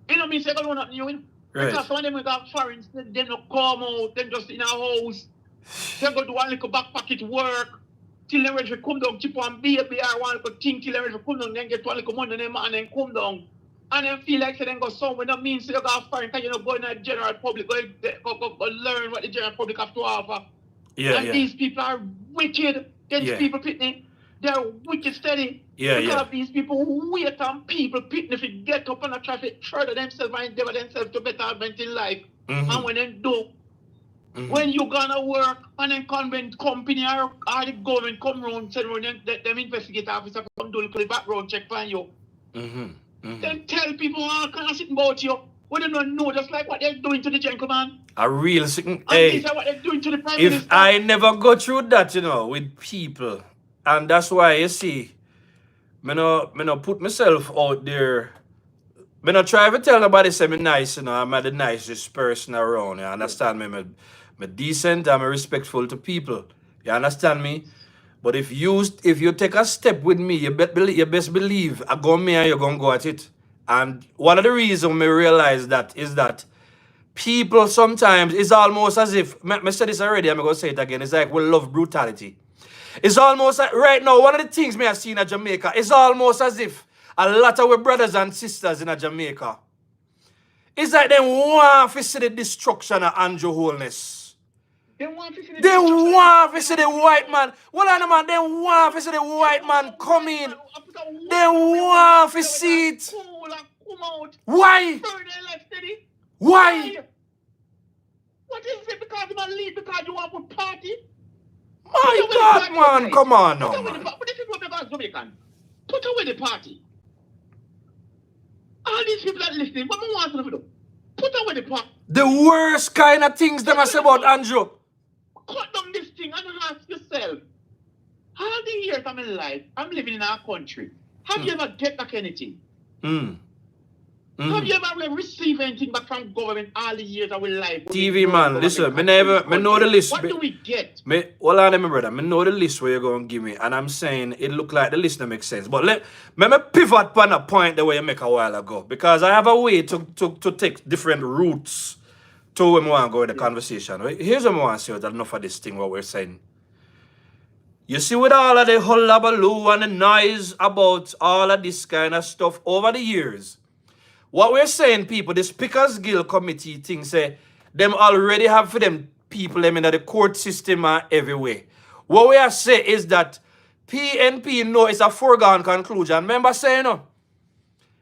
You know mean say you got know nothing new, you know. Right. Because some of them we got foreign, they don't come out, them just in a house. They go do one little backpacket work. Till they ready to come down, keep on baby or one little thing till they ready to come down, then get one little money and then come down. And then feel like they then go somewhere. That means you got foreign because you know go in the general public, go learn what the general public have to offer. Yeah, and these people are wicked. These people pitney, they're wicked steady. Because of these people who wait on people pitney if you get up on the traffic, further themselves and endeavor themselves to betterment in life. And when they do, when you gonna work and then convent company or the government come around, send around them investigate officer come do the background check for you. Then tell people all kind of sitting about you. What they don't know, just like what they're doing to the gentleman. A real sitting. And Hey, these are what they're doing to the prime if minister. I never go through that, you know, with people, and that's why you see, me no put myself out there. Me no try to tell nobody say me nice, you know, I'm the nicest person around. You understand me? Me decent, I'm respectful to people. You understand me? But if you take a step with me, you best believe I go me and you're gonna go at it. And one of the reasons me realize that is that people sometimes, it's almost as if, I said this already, I'm going to say it again, it's like we love brutality. It's almost like, right now, one of the things me have seen in Jamaica, it's almost as if a lot of our brothers and sisters in Jamaica, it's like they want to see the destruction of Andrew Holness. They want to see the They want to see the white man. Well, I know, man, they want to see the white man come in. They want to see it. Why? Why? What is it? Because you want to leave because you want to party? My God, man, come on now. But this is what because Jamaican. Put away the party. All these people that listening, what do you want to do? Put away the party. The worst kind of things them I say about Andrew. Cut down this thing and ask yourself, all the years of my life, I'm living in our country. Have you ever get back anything? Have you ever received anything back from government all the years of our life? TV man, listen, me know the list. What do we get? Hold on, my brother. Me know the list where you're going to give me. And I'm saying it look like the list that makes sense. But let me pivot on a point the way you make a while ago. Because I have a way to take different routes to where I want to go in the conversation. Here's what I want to say with enough of this thing what we're saying. You see with all of the hullabaloo and the noise about all of this kind of stuff over the years, what we're saying, people, the Speakers Guild committee thing say, them already have for them people them in the court system and everywhere. What we are saying is that PNP know it's a foregone conclusion. Remember saying, no?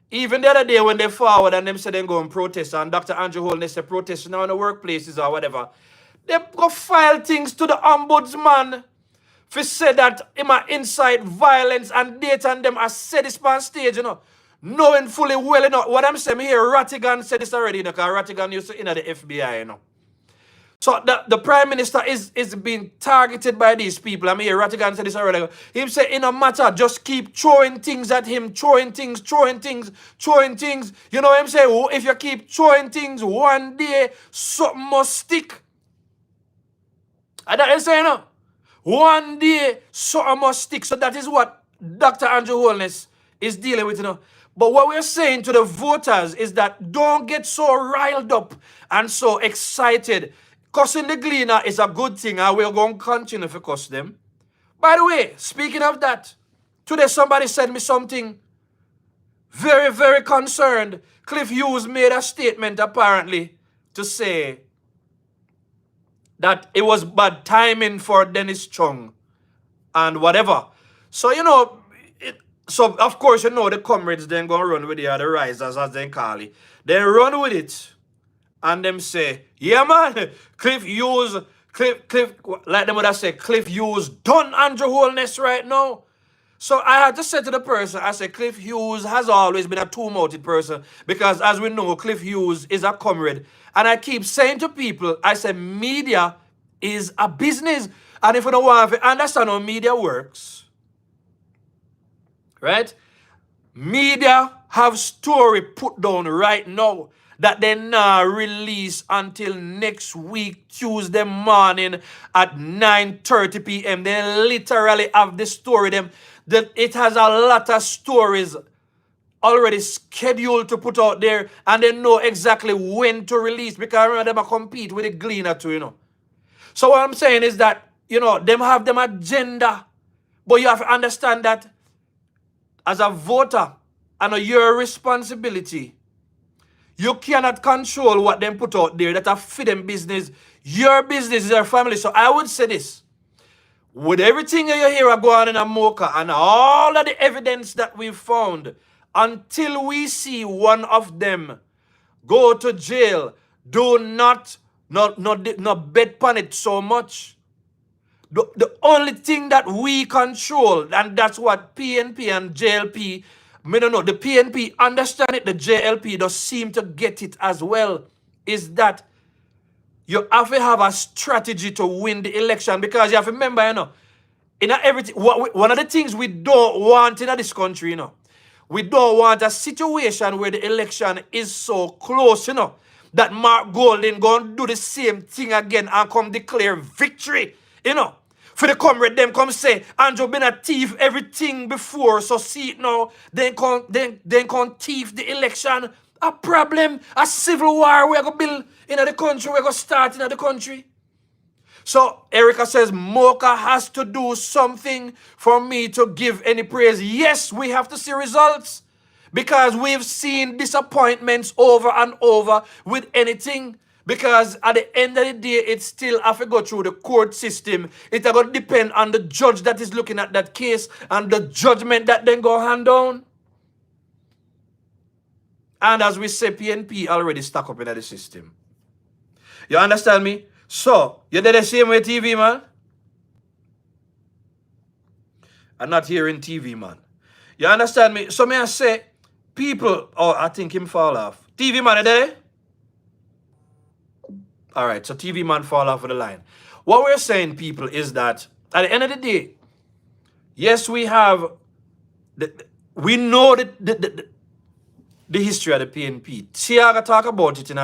Even the other day when they forward and them say they go and protest, and Dr. Andrew Holness say protest now in the workplaces or whatever, they go file things to the ombudsman for say that him a incite violence and date and them as said this on stage, you know. Knowing fully well, you know, what I'm saying here, Rattigan said this already, you know, because Rattigan used to in the FBI, you know. So the Prime Minister is being targeted by these people. I mean, Rattigan said this already. He said, it no matter, just keep throwing things at him, throwing things. You know what I'm saying? If you keep throwing things, one day, something must stick. And that is saying, no? One day, something must stick. So that is what Dr. Andrew Holness is dealing with, you know. But what we're saying to the voters is that don't get so riled up and so excited. Cussing the gleaner is a good thing, and we're going to continue to cuss them. By the way, speaking of that, today somebody sent me something Very, very concerned. Cliff Hughes made a statement apparently to say that it was bad timing for Dennis Chung and whatever. So, so of course, the comrades then go run with the risers, as they call it. They run with it and them say, yeah, man, Cliff Hughes, like them would have said, Cliff Hughes done Andrew Holness right now. So I had to say to the person, I said, Cliff Hughes has always been a two-mouthed person because as we know, Cliff Hughes is a comrade. And I keep saying to people, I said, media is a business. And if you don't want to understand how media works, right? Media have story put down right now that they not release until next week, Tuesday morning at 9:30 p.m. They literally have the story. That it has a lot of stories already scheduled to put out there, and they know exactly when to release because remember them compete with the Gleaner too, So what I'm saying is that, them have them agenda, but you have to understand that as a voter, and your responsibility, you cannot control what them put out there that are for them business. Your business is your family. So I would say this. With everything you hear are going on in a Mocha and all of the evidence that we found, until we see one of them go to jail, do not bet on it so much. The only thing that we control, and that's what PNP and JLP, the PNP understand it, the JLP does seem to get it as well, is that you have to have a strategy to win the election because you have to remember, in everything, one of the things we don't want in this country, we don't want a situation where the election is so close, that Mark Golden going to do the same thing again and come declare victory, For the comrade, them come say, Andrew been a thief everything before, so see it now, then come thief the election. A problem, a civil war we're going to build in the country, we're going to start in the country. So Erica says, Mocha has to do something for me to give any praise. Yes, we have to see results because we've seen disappointments over and over with anything. Because at the end of the day, it still have to go through the court system. It's going to depend on the judge that is looking at that case and the judgment that then go hand down. And as we say, PNP already stuck up in the system. You understand me? So, you did the same way TV, man? I'm not hearing TV, man. You understand me? So, may I say, people, I think him fall off. TV, man, are there? All right, so TV man fall off of the line. What we're saying, people, is that at the end of the day, yes, we have, we know the history of the PNP. Tiaga talk about it in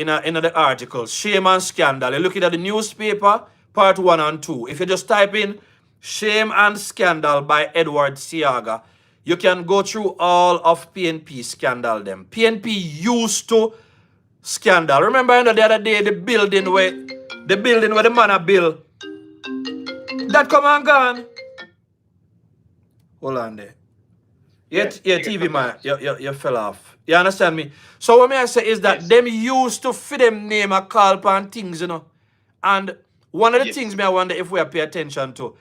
the article, Shame and Scandal. You're looking at the newspaper, part 1 and 2. If you just type in Shame and Scandal by Edward Siaga, you can go through all of PNP scandal them. PNP used to scandal. Remember the other day, the building where the man a build, that come and gone. Hold on there. Yeah, TV man, you fell off. You understand me? So what may I say is that them used to fit them name a call upon things, And one of the things me I wonder if we pay attention to,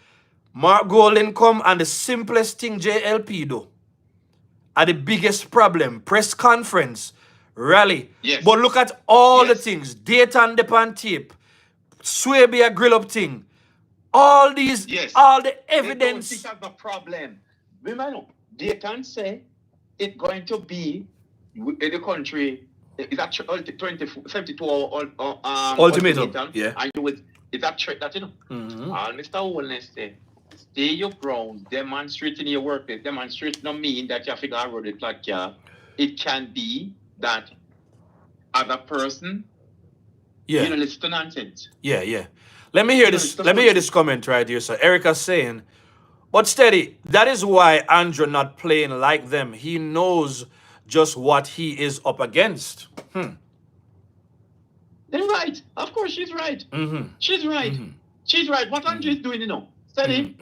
Mark Golden come and the simplest thing JLP do are the biggest problem. Press conference, rally. Yes. But look at all the things. Data and the tape. Swaby a grill up thing. All these, all the evidence. They don't think of the problem. Remember, they can say it's going to be in the country. It's actually 72 ultimatum. Yeah. And it's a threat that, All Mr. Holness say, stay your ground, demonstrate in your workplace. Demonstrate don't mean that you have to go around it like it can be that other person, listen to nonsense. Yeah. Let me hear this. Let me hear this comment right here. So Erica's saying, but steady, that is why Andrew not playing like them. He knows just what he is up against. They're right. Of course, she's right. She's right. She's right. What Andrew is doing, steady.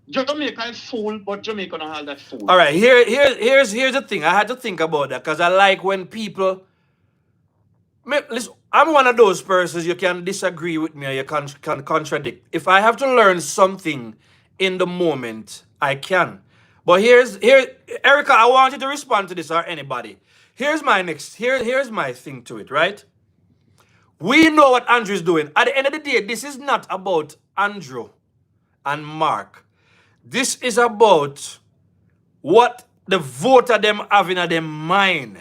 Jamaica is full, but Jamaica don't have that full. All right, here's the thing. I had to think about that because I like when people. Listen, I'm one of those persons you can disagree with me or you can contradict. If I have to learn something in the moment, I can. But here's Erica, I want you to respond to this or anybody. Here's my thing to it, right? We know what Andrew is doing. At the end of the day, this is not about Andrew and Mark. This is about what the voter them have in their mind.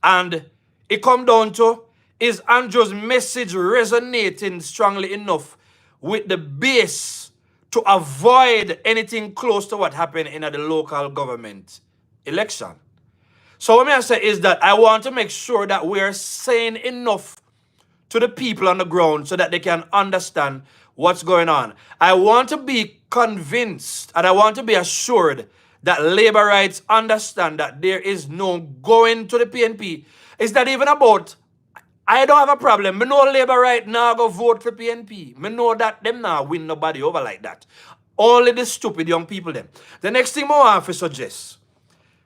And it come down to, is Andrew's message resonating strongly enough with the base to avoid anything close to what happened in the local government election? So what I say is that I want to make sure that we are saying enough to the people on the ground so that they can understand what's going on. I want to be convinced and I want to be assured that labor rights understand that there is no going to the PNP. It's not even about, I don't have a problem. Me know labor right now go vote for PNP. Me know that them now win nobody over like that. Only the stupid young people them. The next thing I want to suggest.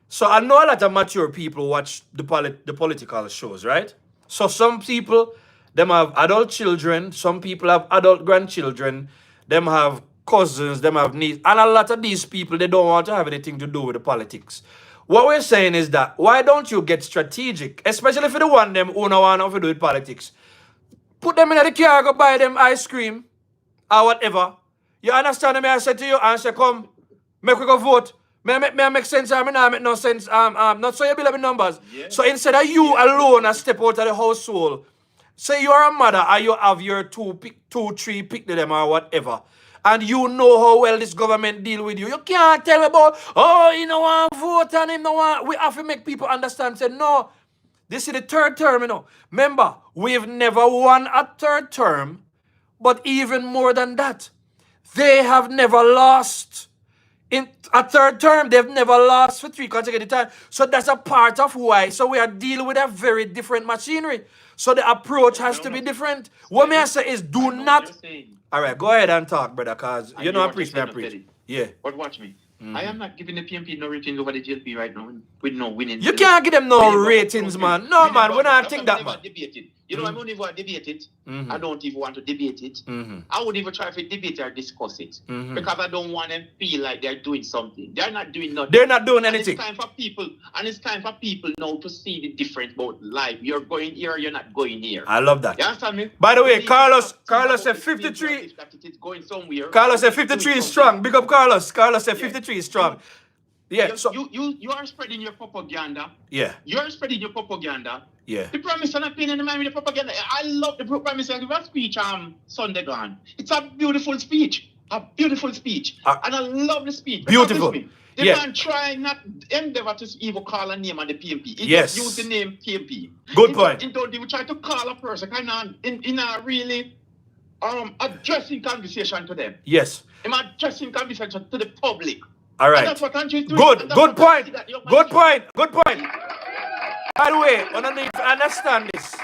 So I know a lot of mature people watch the political shows, right? So some people, them have adult children. Some people have adult grandchildren. Them have cousins. Them have nieces. And a lot of these people, they don't want to have anything to do with the politics. What we're saying is that, why don't you get strategic? Especially for the one them who don't want to do with politics. Put them in the car, go buy them ice cream or whatever. You understand me? I said to you, and say, come, make we go vote. May I make sense? I not make no sense. Not so you build up in numbers. Yeah. So instead of you alone and step out of the household, say you are a mother and you have your two, three, pick them or whatever. And you know how well this government deal with you. You can't tell about, oh, you know, want vote and him no want. We have to make people understand. Say, no, this is the third term, you know. Remember, we've never won a third term, but even more than that, they have never lost. In a third term, they've never lost for 3 consecutive times. So that's a part of why. So we are dealing with a very different machinery. So the approach has to be different. What may I say is do not... All right, go ahead and talk, brother, because you know I preach, man, preach. Yeah. But watch me. I am not giving the PMP no ratings over the GLP right now with no winning. You can't give them no ratings, man. No, man, we're not think that, man. You know, I don't even want to debate it. I don't even want to debate it. I wouldn't even try to debate or discuss it. Because I don't want them to feel like they're doing something. They're not doing nothing. They're not doing anything. And it's time for people now to see the difference about life. You're going here, you're not going here. I love that. You understand me? By the way, Carlos said 53. Going somewhere. Carlos said 53 is strong. Big up Carlos. Carlos said 53 is strong. Yeah, so you are spreading your propaganda. Yeah. You are spreading your propaganda. Yeah. The Prime Minister not paying any mind with the propaganda. I love the Prime Minister give a speech Sunday gone. It's a beautiful speech. A beautiful speech. And I love the speech. Beautiful. The man try not endeavor to even call a name on the PMP. He just use the name PMP. Good point. He don't even try to call a person kind of in a really addressing conversation to them. Yes. I'm addressing conversation to the public. All right. And that's what country is doing. Good point. Good point. Good point. By the way, I need to understand this.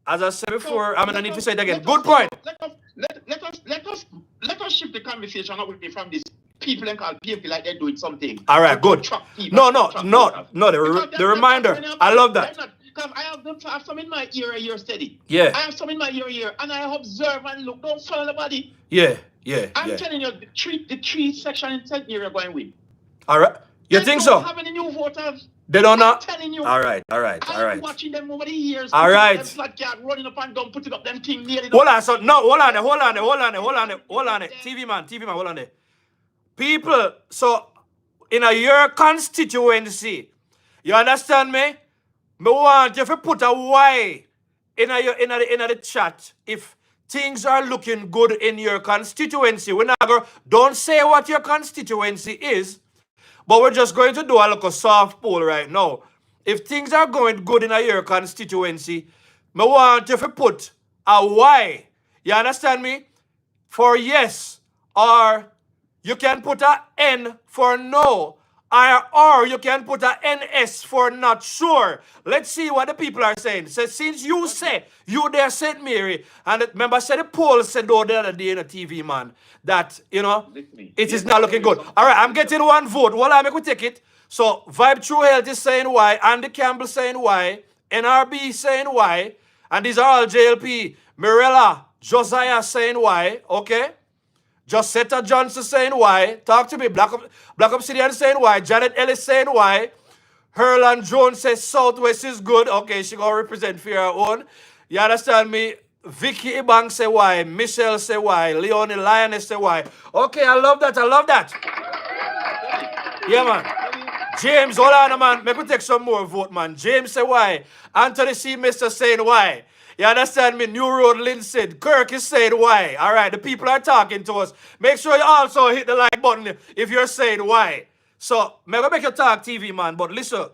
As I said before, I'm gonna need to say it again. Good point. Let us shift the conversation away from these people and call PMP like they're doing something. All right, good. No. The reminder. I love that. I have some in my ear a year steady. Yeah. I have some in my ear, and I observe and look. Don't follow nobody. Yeah. I'm telling you, the three section in St. Area going win. All right. You think so? They don't have any new voters. They don't know. I'm telling you. All right. I'm watching them over the years. All right. Them flat cat running up and down, putting up them thing nearly. Hold on. So no. Hold on. TV man. Hold on. People. So in your constituency, you understand me? Me want you to put a Y in the chat if things are looking good in your constituency. We're not going, don't say what your constituency is, but we're just going to do a little soft poll right now. If things are going good in your constituency, me want you to put a Y. You understand me? For yes, or you can put a N for no, or you can put a NS for not sure. Let's see what the people are saying. So since you say you there St. Mary, and remember said the poll said the other day in the TV, man, that it is not looking good. All right, I'm getting one vote. Well, I'm going to take it. So Vibe True Health is saying why, Andy Campbell saying why, NRB saying why, and these are all JLP. Mirella, Josiah saying why, okay? Josetta Johnson saying why. Talk to me. Black Obsidian saying why. Janet Ellis saying why. Herland Jones says Southwest is good. Okay, she gonna represent for her own. You understand me? Vicky Ibang say why. Michelle say why. Leonie Lioness say why. Okay, I love that. I love that. Yeah, man. James, hold on, man. Make we take some more vote, man. James say why. Anthony C. Mister saying why. You understand me? New Road Lynn said. Kirk is saying why. All right, the people are talking to us. Make sure you also hit the like button if you're saying why. So, I'm going to make you talk TV, man. But listen,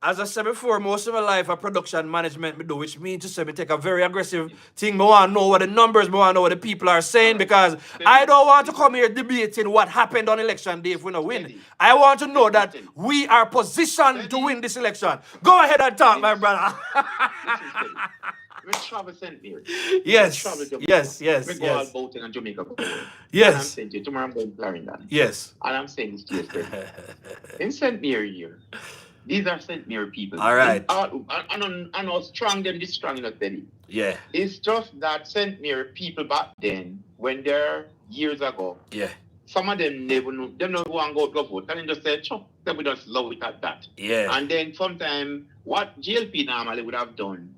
as I said before, most of my life, a production management me do, which means to say me take a very aggressive thing. I want to know what the numbers, I want to know what the people are saying, because I don't want to come here debating what happened on election day if we don't win. I want to know that we are positioned to win this election. Go ahead and talk, my brother. We travel St. Mary. Yes, yes. We go all boating in Jamaica. Yes. And I'm saying to you, tomorrow I'm going to Clarendon. Yes. And I'm saying this to you, in St. Mary here, these are St. Mary people. All right. I know strong them, this strong enough, Teddy. Yeah. It's just that St. Mary people back then, when they're years ago, yeah, some of them never know, they don't want to go vote. And they just say, chop, they would just love it at that. Yeah. And then sometimes, what GLP normally would have done,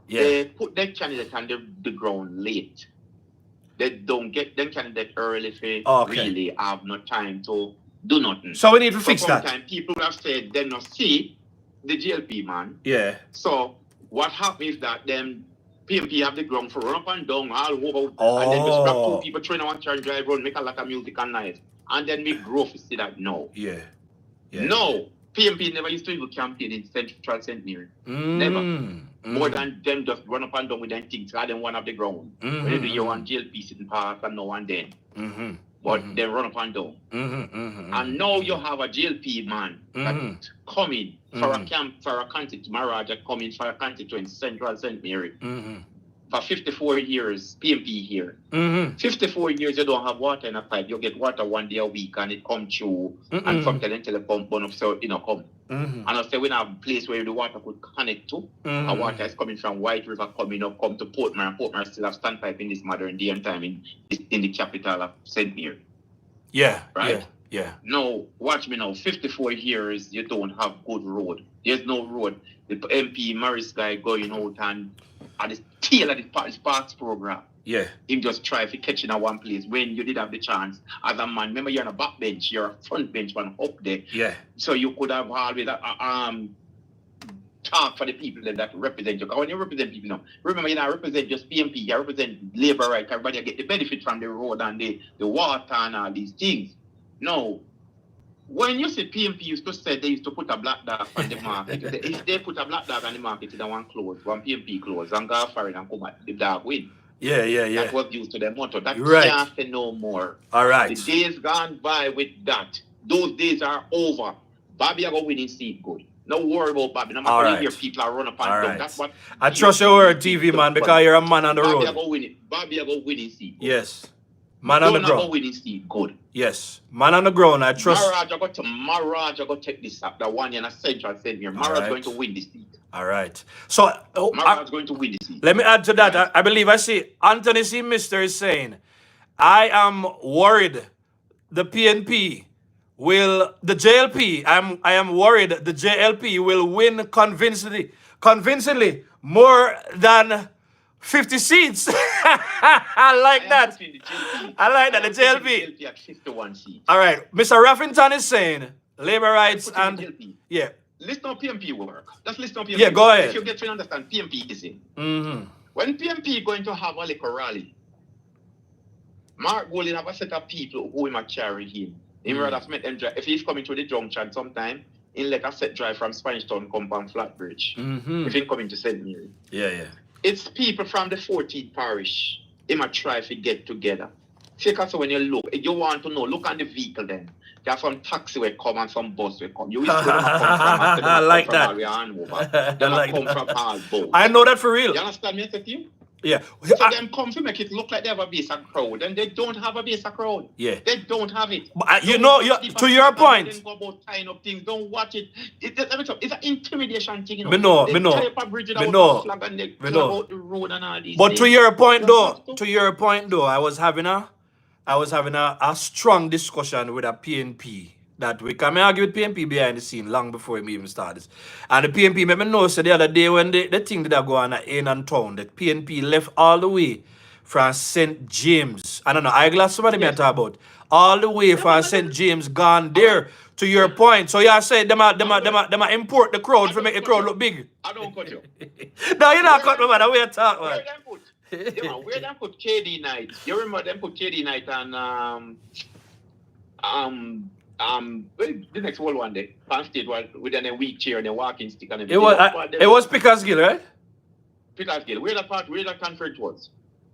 yeah, they put their candidate on the ground late. They don't get them candidate early for really have no time to do nothing. So we need to fix that. Sometimes people have said they not see the GLP man. Yeah. So what happens is that them PMP have the ground for run up and down all over, and then just grab two people train on turn drive road, make a lot of music and nice, and then make growth to see that no. Yeah. No. PMP never used to even campaign in Central St. Mary. Never. More than them just run up and down with them things, rather than one of the ground. When they do your one GLP sitting past and no one then. But they run up and down. And now you have a GLP man that's coming for a camp, for a constituency, Maharaja coming for a constituency, Central St. Mary. For 54 years, PMP here. 54 years, you don't have water in a pipe. You get water 1 day a week and it come through. And from the until the pump burn up, so you know, come. And I say we have a place where the water could connect to. And water is coming from White River, coming up, come to Portmore. And Portmore still have standpipe in this modern day and time in the capital of St. Mary. Yeah. Right? Yeah. No, watch me now. 54 years, you don't have good road. There's no road. The MP Morris guy going out and at the tail of the Sparks program. Yeah. Him just try to catch in a one place when you did have the chance. As a man, remember you're on a back bench, you're a front bench one up there. Yeah. So you could have always talk for the people that represent you. Because when you represent people now, remember you don't represent just PMP, you represent labor rights, everybody get the benefit from the road and the water and all these things. No. When you say PMP used to say they used to put a black dog on the market, if they put a black dog on the market, they one close, one PMP close, and go for it and come at the dog win. Yeah. That was used to their motto. That right. Can't say no more. All right. The days gone by with that. Those days are over. Bobby are going to win in seat good. No worry about Bobby. No matter what people are run up and down. Right. That's what I trust your word, TV man, because you're a man on the road. Bobby are going to win it. Bobby are going to win in seat good. Yes. Man on the ground. Win in seat good. Yes. Man on the ground. I trust. Maharaja got to take this up. The one in a Central St. Mary. Maharaja going to win this seat. All right. So Maharaja going to win this seat. Let me add to that. Right. I believe I see Anthony C. Mister is saying, I am worried the PNP will, the JLP, I am worried the JLP will win convincingly more than 50 seats. I like that. I like that. The JLP. At 51 seats. All right. Mr. Raffington is saying labor rights and yeah. Listen on PMP work. Just listen on PMP. Yeah, go ahead. If you get to understand PMP is in. When PMP going to have a little rally, Mark Golding have a set of people who might carry him. Him rather met them drive. If he's coming to the junction sometime, he'll let a set drive from Spanish Town come on Flatbridge. If he's coming to St. Mary. Yeah. It's people from the 14th parish. He might try to get together Because when you look, if you want to know, look at the vehicle then. There are some taxi will come and some bus will come. You will see where them a come from. And I like come that. from all way on over. I Them like come that. from all boats. I know that for real. You understand me? I said to you? Yeah. So them come to make it look like they have a base of crowd, and they don't have a base of crowd. Yeah. They don't have it. But, you know, to your point. Go about tying up things. Don't watch it. It's an intimidation thing. You know. Me know. They tie up a bridge Me without know. a flag and they Me go know. about the road and all these But things. to your point Don't though, I was having a strong discussion with a PNP that we can argue with PNP behind the scene long before we even started this. And the PNP made me know so the other day when the thing that go on in and town, that PNP left all the way from St. James. I don't know, eyeglass somebody may talk about. All the way from St. James gone there. To your point. So you say them import the crowd to make the crowd look big. I don't cut you. No, you're not cut me, man. The way you talk, Where man. them put? Yeah, man, where them put KD night? You remember them put KD night and the next one day on stage with a weak chair and a walking stick and everything. It was Pickersgill, right? Pickersgill. Where that conference was?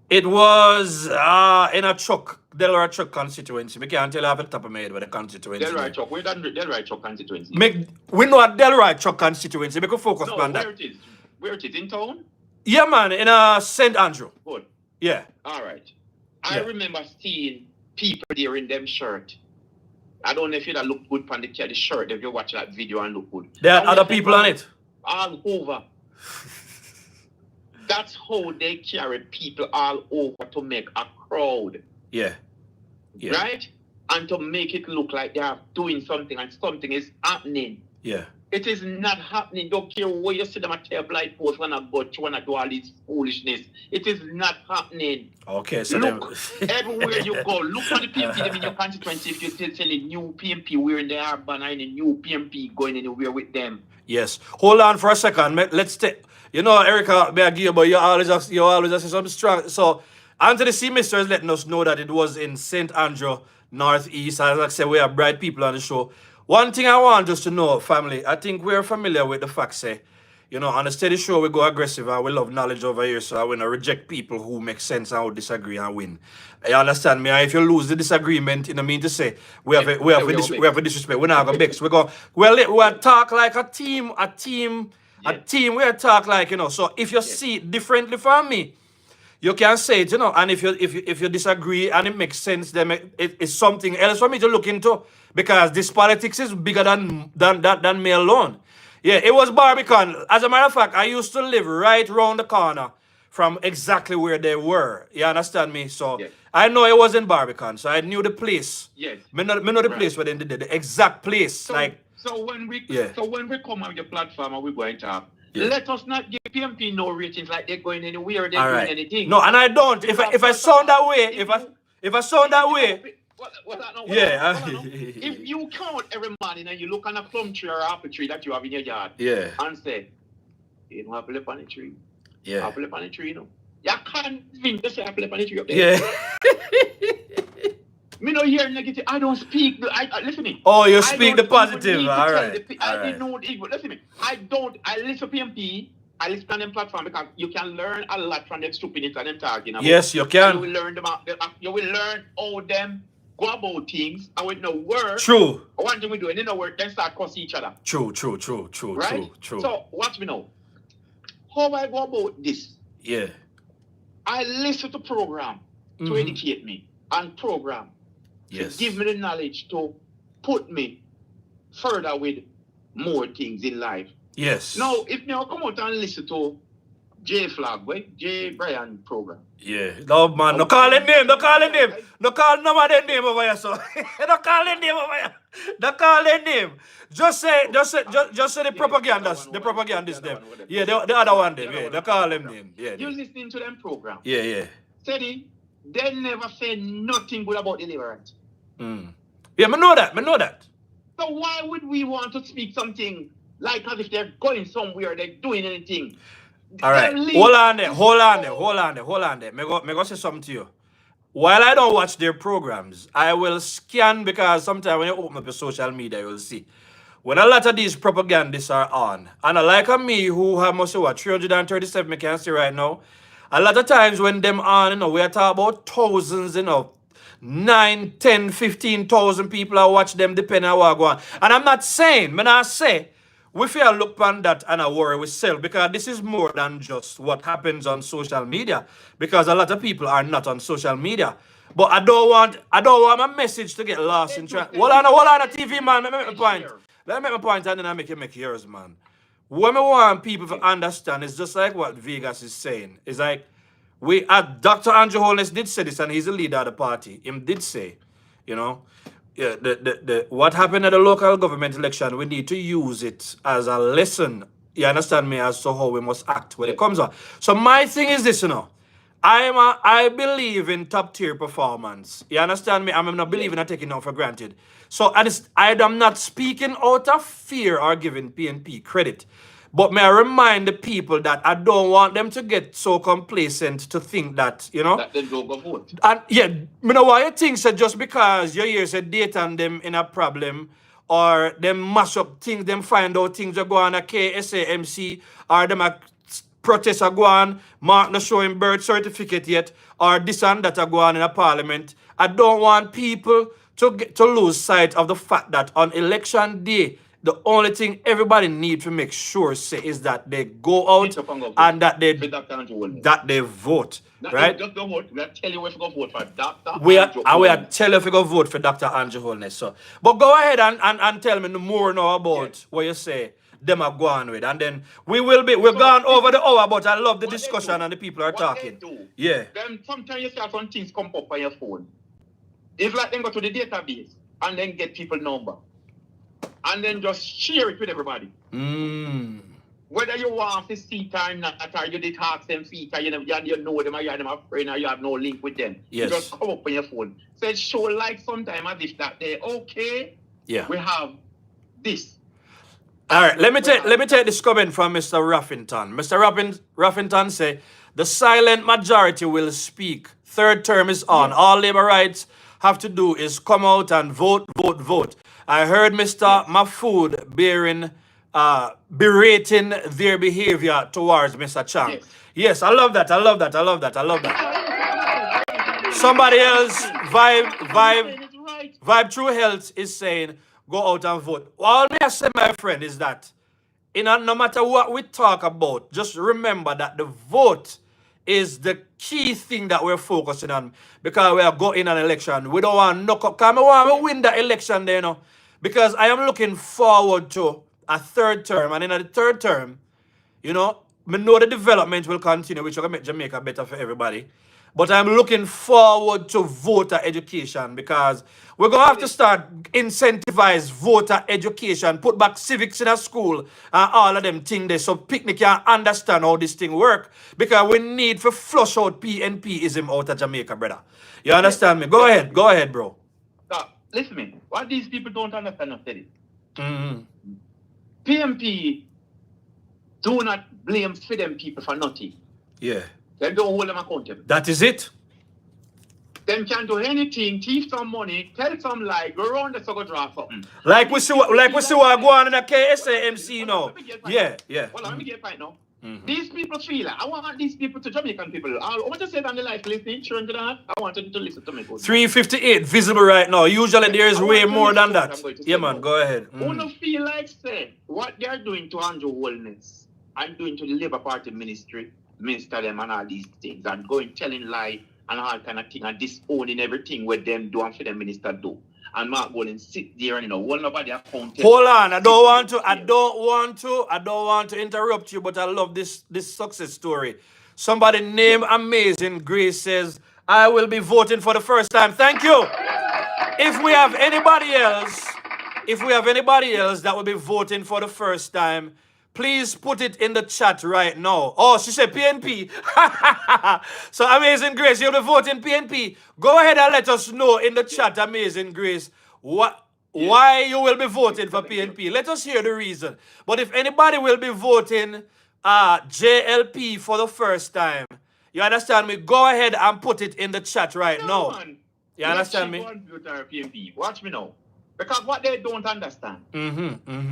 It was in a truck, Delaware truck constituency. We can't tell you off the top of my head what the constituency. Delaware truck. Where that Delaware truck constituency? We know a Delaware truck constituency. We can focus on that. Where it is? Where it is? In town? Yeah, man, in St. Andrew. Good. Yeah. All right. I remember seeing people there in them shirt. I don't know if that look good on the shirt if you watch that video and look good. There are other people on it. All over. That's how they carry people all over to make a crowd. Yeah. Right? And to make it look like they are doing something and something is happening. Yeah. It is not happening. Don't care where you see them at table light post when I go to when I do all this foolishness. It is not happening. Okay, so look, everywhere you go, look at the PMP in your constituency. If you tell a new PMP wearing the armband and a new PMP going anywhere with them. Yes. Hold on for a second. Let's take. You know, Erica, may I give you, but you always say something strong. So, Anthony C. Mister is letting us know that it was in St. Andrew, Northeast. As I said, we have bright people on the show. One thing I want us to know, family, I think we're familiar with the fact, say, you know, on a steady show, we go aggressive and we love knowledge over here, so I want to reject people who make sense and who disagree and win. You understand me? And if you lose the disagreement, you know, mean to say, we have a disrespect. We're not going to mix. We'll talk like a team. We talk like, you know, so if you see it differently from me, you can say it, you know, and if you disagree and it makes sense, then it's something else for me to look into, because this politics is bigger than me alone. Yeah, it was Barbican. As a matter of fact, I used to live right round the corner from exactly where they were. You understand me? So I know it was in Barbican, so I knew the place. Yes. Me know the place where they did the exact place. So when we come on your platform and we go and talk, let us not give PMP no ratings like they're going anywhere, they're doing anything. No, and I don't. If I sound that way, if I sound that way. If you count every morning and you look on a plum tree or apple tree that you have in your yard, and say, you don't apple on the tree. Apple on the tree, you know. You can't think to say apple on the tree up there. Me no hear negative. I don't speak. Listen me. Oh, you speak the positive. All right. I didn't know the evil. Listen me. I listen to PMP. I listen on them platform because you can learn a lot from them stupidity and them talking about. Yes, you can. You will learn you will learn how them go about things and with no word. True. One thing we do and then no word, then start cussing each other. True. Right? True. So watch me now. How I go about this? Yeah. I listen to program to educate me and program. Yes. To give me the knowledge to put me further with more things in life. Yes. Now, if you come out and listen to J Brian program. Yeah. No, man. No call his name. No call no of their name over here, so. No call his name over here. No call his name. Just say the propagandists. The propagandists them. Yeah, the other one them. Yeah, they call them name. Yeah. You listening to them program. Yeah. Steady. They never say nothing good about deliverance. Yeah, I know that. So why would we want to speak something like as if they're going somewhere, they're doing anything? All right, hold on there. Me go say something to you. While I don't watch their programs, I will scan, because sometimes when you open up your social media, you will see when a lot of these propagandists are on, and like me who have must say what 337 I can see right now. A lot of times when them on, you know, we are talking about thousands, you know, 9, 10, 15,000 people are watch them depending on what go on. And I'm not saying, when I say, we feel look on that and I worry with self because this is more than just what happens on social media because a lot of people are not on social media. But I don't want my message to get lost in track. Hold on, the TV man. Let me make my point. Let me make my point and then I make yours, man. What I want people to understand is just like what Vegas is saying. It's like Dr. Andrew Holness did say this, and he's the leader of the party. Him did say, you know, yeah, what happened at the local government election, we need to use it as a lesson. You understand me, as to how we must act when it comes on. So my thing is this, you know. I believe in top tier performance. You understand me? I'm not believing in taking it for granted. So I'm not speaking out of fear or giving PNP credit. But may I remind the people that I don't want them to get so complacent to think that, you know. That they don't go vote. And yeah, you know why you think so just because you hear say date on them in a problem or them mash up things, them find out things that go on at KSAMC or them a protest are go on, Mark not showing birth certificate yet, or this and that are go on in a parliament. I don't want people to lose sight of the fact that on election day, the only thing everybody need to make sure say is that they go out and that they vote. Right? Just don't vote. We are telling you where to go vote for Dr. We are telling if you go vote for Dr. Andrew Holness. So, but go ahead and tell me more now about what you say them are going with. And then we're gone over the hour, but I love the discussion and the people are talking. Yeah. Then sometimes you see some things come up on your phone. It's like them go to the database and then get people number. And then just share it with everybody. Whether you want to see time not, or you did ask them feet, or you know them, or you have them a friend, or you have no link with them. Yes. You just come up on your phone. So it show like sometime as if that they okay. Yeah. We have this. All right, let me take this comment from Mr. Ruffington. Mr. Ruffington say, the silent majority will speak. Third term is on. Yes. All labor rights have to do is come out and vote, vote, vote. I heard Mr. Mahfood berating their behavior towards Mr. Chang. Yes, I love that. Somebody else, Vibe True Health is saying, go out and vote. All I say, my friend, is that no matter what we talk about, just remember that the vote is the key thing that we're focusing on because we are going an election. We don't want to knock up. Because we want to win the election there, you know. Because I am looking forward to a third term. And in the third term, you know the development will continue, which will make Jamaica better for everybody. But I'm looking forward to voter education because we're going to have to start incentivize voter education, put back civics in a school and all of them things there so picnic can understand how this thing work because we need to flush out PNPism out of Jamaica, brother. You understand me? Go ahead, bro. Listen me, what these people don't understand of it. PNP do not blame for them people for nothing. Yeah. They don't hold them accountable. That is it. Them can do anything, thief some money, tell some lie, go around the circle draw something. Like we see what go on in the KSAMC now. Yeah. Well, let me get a point now. These people feel I want these people to Jamaican people. I want to say on the live listening, children to that. I want them to listen to me. 358 visible right now. Usually there is way more than that. Yeah, man, go ahead. I want to feel like say what they are doing to Andrew Holness and doing to the Labour Party minister them and all these things and going telling lie and all kind of thing and disowning everything what them do and for the minister do. And Mark Golden sit there and hold nobody accountable. Hold on, I don't want to interrupt you, but I love this success story. Somebody named Amazing Grace says, I will be voting for the first time. Thank you. If we have anybody else that will be voting for the first time, please put it in the chat right now. Oh, she said PNP. So, Amazing Grace, you'll be voting PNP. Go ahead and let us know in the chat, Amazing Grace, why you will be voting for PNP. Let us hear the reason. But if anybody will be voting JLP for the first time, you understand me? Go ahead and put it in the chat right now. You understand me? Watch me now. Because what they don't understand,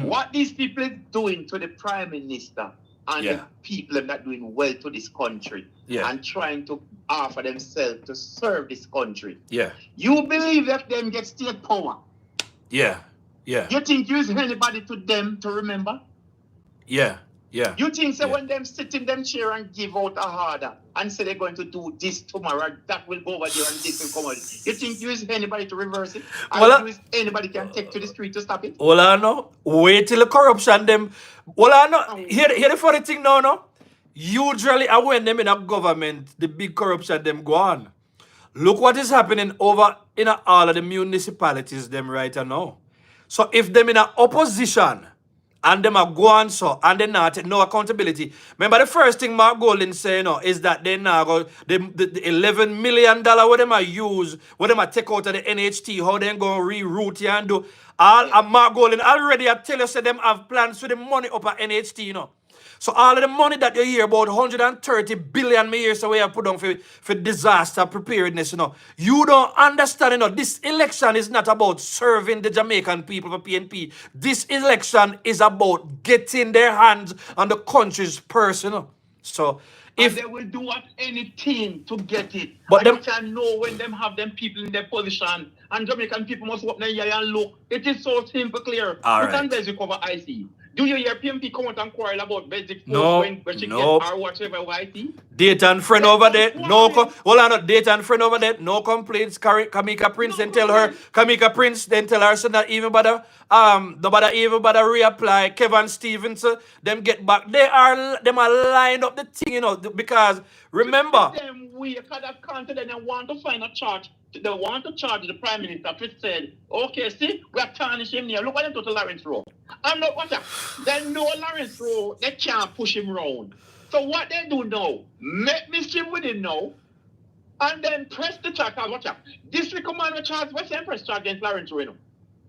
what these people are doing to the Prime Minister and Yeah. the people are not doing well to this country Yeah. and trying to offer themselves to serve this country. Yeah. You believe that them get state power? Yeah. Yeah. You think you is anybody to them to remember? Yeah. Yeah. You think so Yeah. when them sit in them chair and give out a order and say they're going to do this tomorrow, that will go over there and this will come out. You think you is anybody to reverse it? Or Well, you is anybody can take to the street to stop it? Well, I know. Wait till the corruption them. Well, I know. Here the funny thing now, no. Usually, when them in a government, the big corruption them go on. Look what is happening over in all of the municipalities them right now. So if them in a opposition and them are go on so and they not take no accountability. Remember the first thing Mark Golden say, you know, is that they now go the $11 million what them are use, what them are take out of the NHT, how they go reroute and do all. And Mark Golden already I tell you say them have plans with the money up at NHT, you know. So all of the money that you hear about 130 billion me years away I put on for disaster preparedness, you know. You don't understand, you know, this election is not about serving the Jamaican people for PNP. This election is about getting their hands on the country's purse, you know. So if and they will do anything to get it. But and them, you can know when them have them people in their position and Jamaican people must open their ear and look. It is so simple, clear. All you right. can basically cover IC. Do you hear PMP come out and quarrel about basic No, when she no. gets or whatever YT? date and friend over there, no, hold on, date and friend over there, no complaints. Kamika Prince then tell her, Kamika Prince then tell her, so that even bother, nobody even bother reapply. Kevin Stevens, them get back. Them are lined up the thing, you know, because remember. Them we because that confident and want to find a charge. They want to charge the Prime Minister. Chris said, okay, see, we are tarnishing him here. Look what they do to Lawrence Rowe. I'm not watch out. They know Lawrence Rowe, they can't push him round. So what they do now, make mischief with him now, and then press the charge. Watch out. This recommend charge, what's the press charge against Lawrence Rowe? No?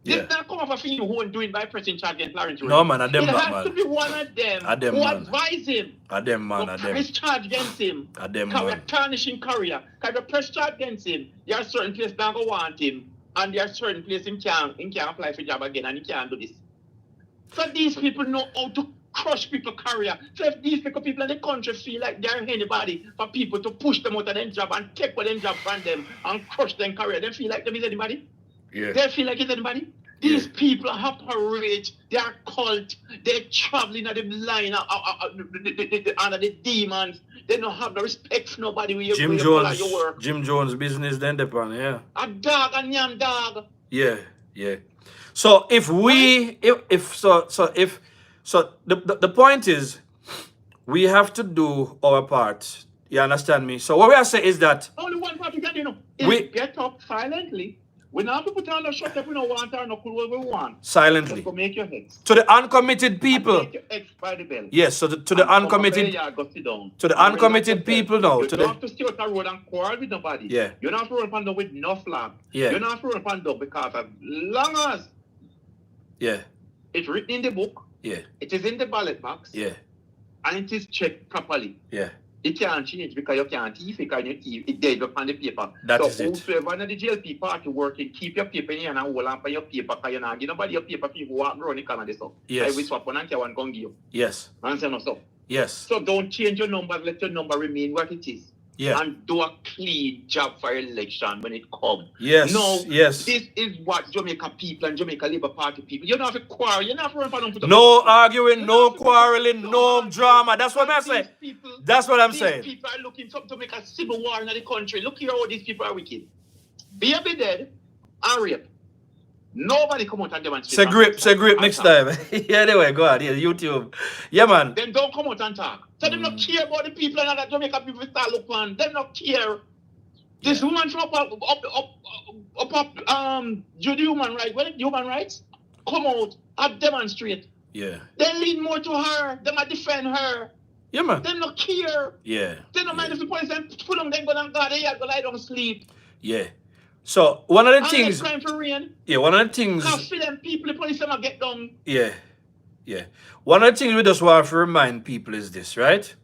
This not come off a thing who doing by pressing charge against Lawrence Rowe. No, man, I them it has man. to be one of them who advise him. Them man, to press charge against him. Them Because we're man. tarnishing career. Because we press charge against him, there are certain places that don't want him, and there are certain places he can't apply for job again, and he can't do this. So these people know how to crush people's career. So if these people in the country feel like they're anybody for people to push them out of their job and take what their job from them and crush their career, they feel like them is anybody? Yeah. They feel like it's anybody? These people operate, they are cult, they're traveling at the line under the demons. They don't have no respect for nobody when you Jim your Jones, work. Jim Jones business then depend, yeah. A dog, a yam dog. Yeah, yeah. So if we, the point is, we have to do our part. You understand me? So what we are saying is that Only one part you can do, you know, is get up silently. We not people tell us shut up, we don't want or no cool what we want. silently Just go make your heads. to the uncommitted people. Make your heads by the bell. Yes, so to the uncommitted, Go sit down. to the uncommitted people now. You To don't the have to stay on the road and quarrel with nobody. Yeah. You don't have to run upon them with no flag. Yeah. You don't have to run upon them because as long as yeah, it's written in the book, yeah, it is in the ballot box, yeah, and it is checked properly. yeah. It can't change because you can't thief it because you thief it dead upon the paper. That so is it. whosoever in the GLP party working, keep your paper in your hand and hold on for your paper because you not give nobody your paper people walk around the corner this stuff. Yes. I will swap one and one gun give you. Yes, Answer no so. yes, So don't change your number, let your number remain what it is. yeah, And do a clean job for election when it comes. yes, No, yes. this is what Jamaica people and Jamaica Labour Party people. You don't have to quarrel, you don't have to run for them. No arguing, no quarreling, no drama. That's what I'm saying. That's what I'm These saying. people are looking to make a civil war in the country. Look here how these people are wicked. Be dead and rape. Nobody come out and demonstrate. Say grip next time. Yeah, anyway, go ahead. Yeah, YouTube. Yeah, man. Then don't come out and talk. So them not care about the people and that Jamaica people start look on. Them not care. This woman from do the human rights. What is human rights? Come out and demonstrate. Yeah. They lean more to her. They might defend her. Yeah, man. They not care. Yeah. They don't mind if the police and put them then go and God, they go lie down sleep. Yeah. So one of the And things. they're crying for rain. Yeah, one of the things. Now for them people, the police them get down. Yeah. Yeah. One of the things we just want to remind people is this, right?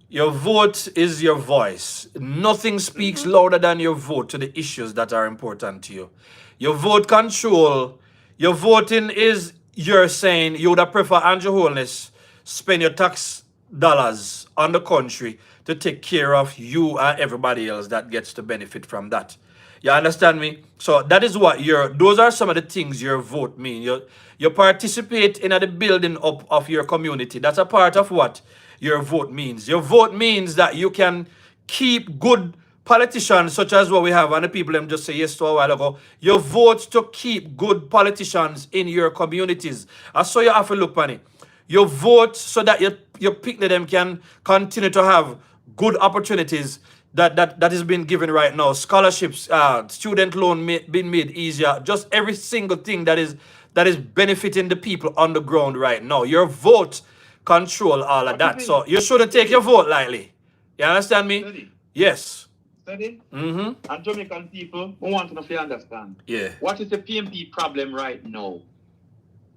Your vote is your voice. Nothing speaks louder than your vote to the issues that are important to you. Your vote control, your voting is you're saying you would have prefer Andrew Holness spend your tax dollars on the country to take care of you and everybody else that gets to benefit from that. You understand me? So that is what those are some of the things your vote mean. You participate in the building up of your community. That's a part of what your vote means. Your vote means that you can keep good politicians such as what we have, and the people them just say yes to a while ago. You vote to keep good politicians in your communities. And so you have to look on it. You vote so that your people them can continue to have good opportunities that is being given right now. Scholarships, student loan being made easier. Just every single thing that is benefiting the people on the ground right now. Your vote control all of that. So you shouldn't take your vote lightly. You understand me? Steady. Yes. Steady? Mm-hmm. And Jamaican people, we want to know if you understand. Yeah. What is the PNP problem right now?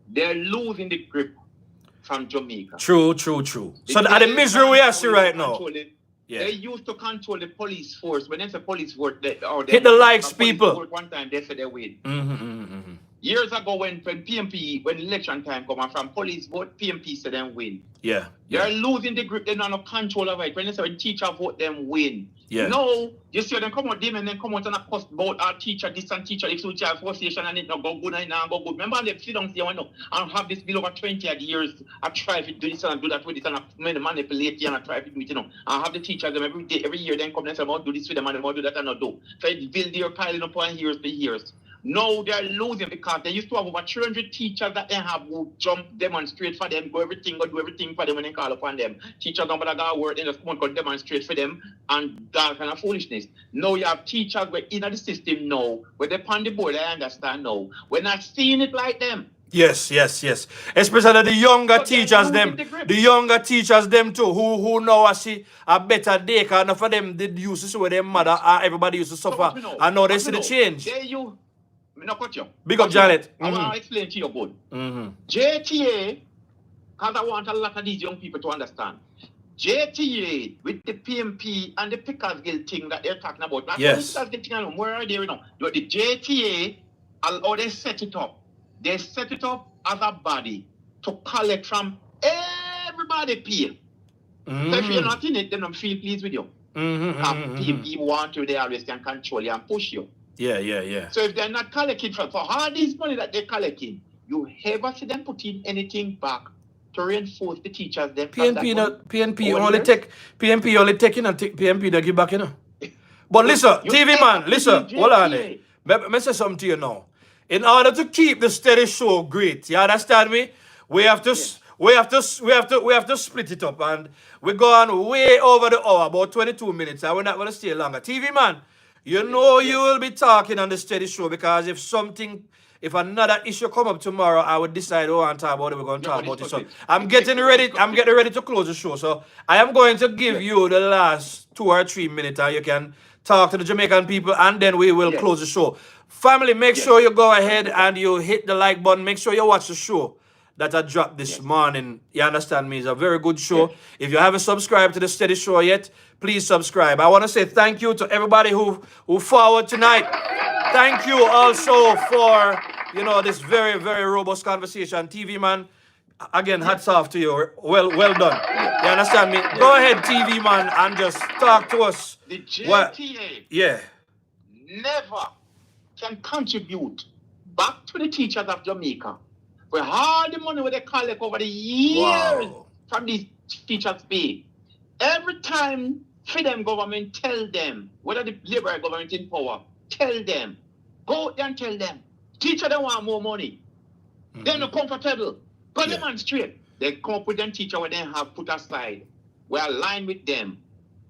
They're losing the grip from Jamaica. True. So the misery we are seeing right now. Yeah. They used to control the police force. When they say police force, they hit the likes, people. One time they said they win. Mm-hmm. Years ago, when PNP, when election time come, and from police vote, PNP said them win. Yeah. They're losing the grip. They don't have control of it. When they say when teacher vote, them win. Yeah. No, you see them come out them and then come out and cost about our teacher, this and teacher, if you have association and it not go good and it not go good. Remember they sit down here and have this bill over 20 years. I try to do this and do that with this and I manipulate you and I try to do it, I have the teachers them every day, every year, then come and say, do this with them and do that and not do. So it's build their piling up on years for years. No, they're losing because they used to have over 300 teachers that they have who jump, demonstrate for them, do everything for them when they call upon them. Teachers don't bother go work, they just come and go demonstrate for them and that kind of foolishness. Now you have teachers who are in the system now, where they're on the board, I understand now. We're not seeing it like them. Yes. Especially the younger teachers them. The younger teachers them too, who now see a better day, because enough of them did used to see where their mother and everybody used to suffer. And now they see the change. Big up, Janet. I want to explain to you good. Mm-hmm. JTA, because I want a lot of these young people to understand. JTA with the PMP and the Pickers Guild thing that they're talking about. Yes. Where are they now? The JTA, how they set it up. They set it up as a body to collect from everybody pay. So if you're not in it, then don't feel pleased with you. PMP want you, they always can control you and push you. Yeah. So if they're not collecting for all this money that they're collecting, you ever see them put in anything back to reinforce the teachers? PNP only take PNP they give back, But listen, TV man, listen, hold on there. Let me say something to you now. In order to keep the steady show great, you understand me? We have to split it up, and we're going way over the hour, about 22 minutes, and we're not going to stay longer. TV man, you will be talking on the steady show, because if another issue come up tomorrow, I would decide who I want to talk about it. We're going to talk about it. So I'm getting ready to close the show. So I am going to give you the last 2 or 3 minutes, and you can talk to the Jamaican people, and then we will close the show. Family, make sure you go ahead and you hit the like button. Make sure you watch the show that I dropped this morning. You understand me? It's a very good show. If you haven't subscribed to the Steady Show yet, please subscribe. I want to say thank you to everybody who followed tonight. Thank you also for, this very, very robust conversation. TV man, again, hats off to you. Well done. You understand me? Go ahead, TV man, and just talk to us. The JTA never can contribute back to the teachers of Jamaica for all the money they collect over the years from these teachers pay. Every time freedom government tell them, whether the Liberal government in power, tell them, go out there and tell them, teacher they want more money. They're not comfortable. Go demonstrate. They come up with them teacher when they have put aside. We align with them.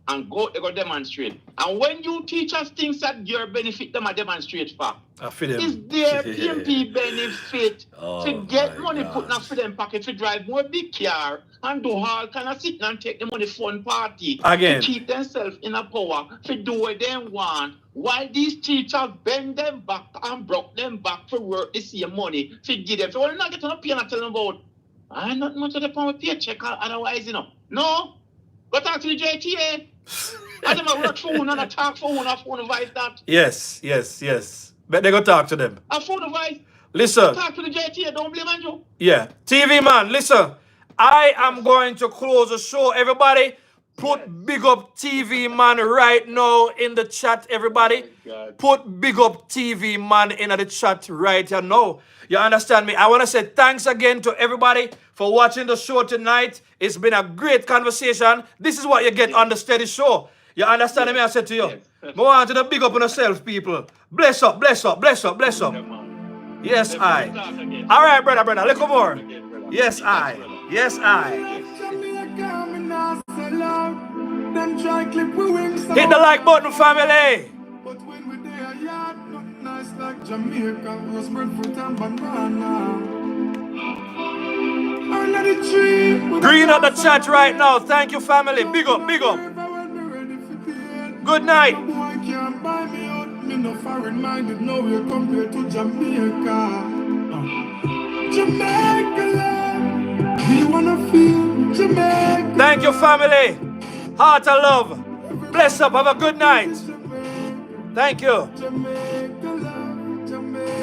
And they go demonstrate. And when you teachers think that your benefit them, I demonstrate for. Is their PMP benefit to get money put in for them pocket to drive more big car and do all kind of sitting and take the money fun party again to keep themselves in a power to do what they want, while these teachers bend them back and broke them back for work the same money to give them. So we're not getting a pay and tell them about I'm not much of the power paycheck otherwise, No. Go talk to the JTA. I never work for one and I talk for one, phone vice that. Yes. But they go talk to them. A phone vice. Listen. Talk to the JTA, don't blame Andrew. Yeah. TV man, listen. I am going to close the show. Everybody, put Big Up TV Man right now in the chat, everybody. Put Big Up TV Man in the chat right now. You understand me? I want to say thanks again to everybody for watching the show tonight. It's been a great conversation. This is what you get on the Steady Show. You understand me? I said to you. I want you to big up on yourself, people. Bless up, bless up, bless up, bless up. Yes, I. All right, brother, a little more. Yes, I. Yes, I. Hit the like button, family. But when we there, yard, nothing nice like Jamaica, was breadfruit and banana. Under the tree. Green up the chat right now. Thank you, family. Big up, big up. Good night. Boy can't buy me out. Me no foreign minded, nowhere compared to Jamaica. Jamaica love. We wanna feel Jamaica. Thank you, family. Heart of love. Bless up. Have a good night. Thank you. Jamaica.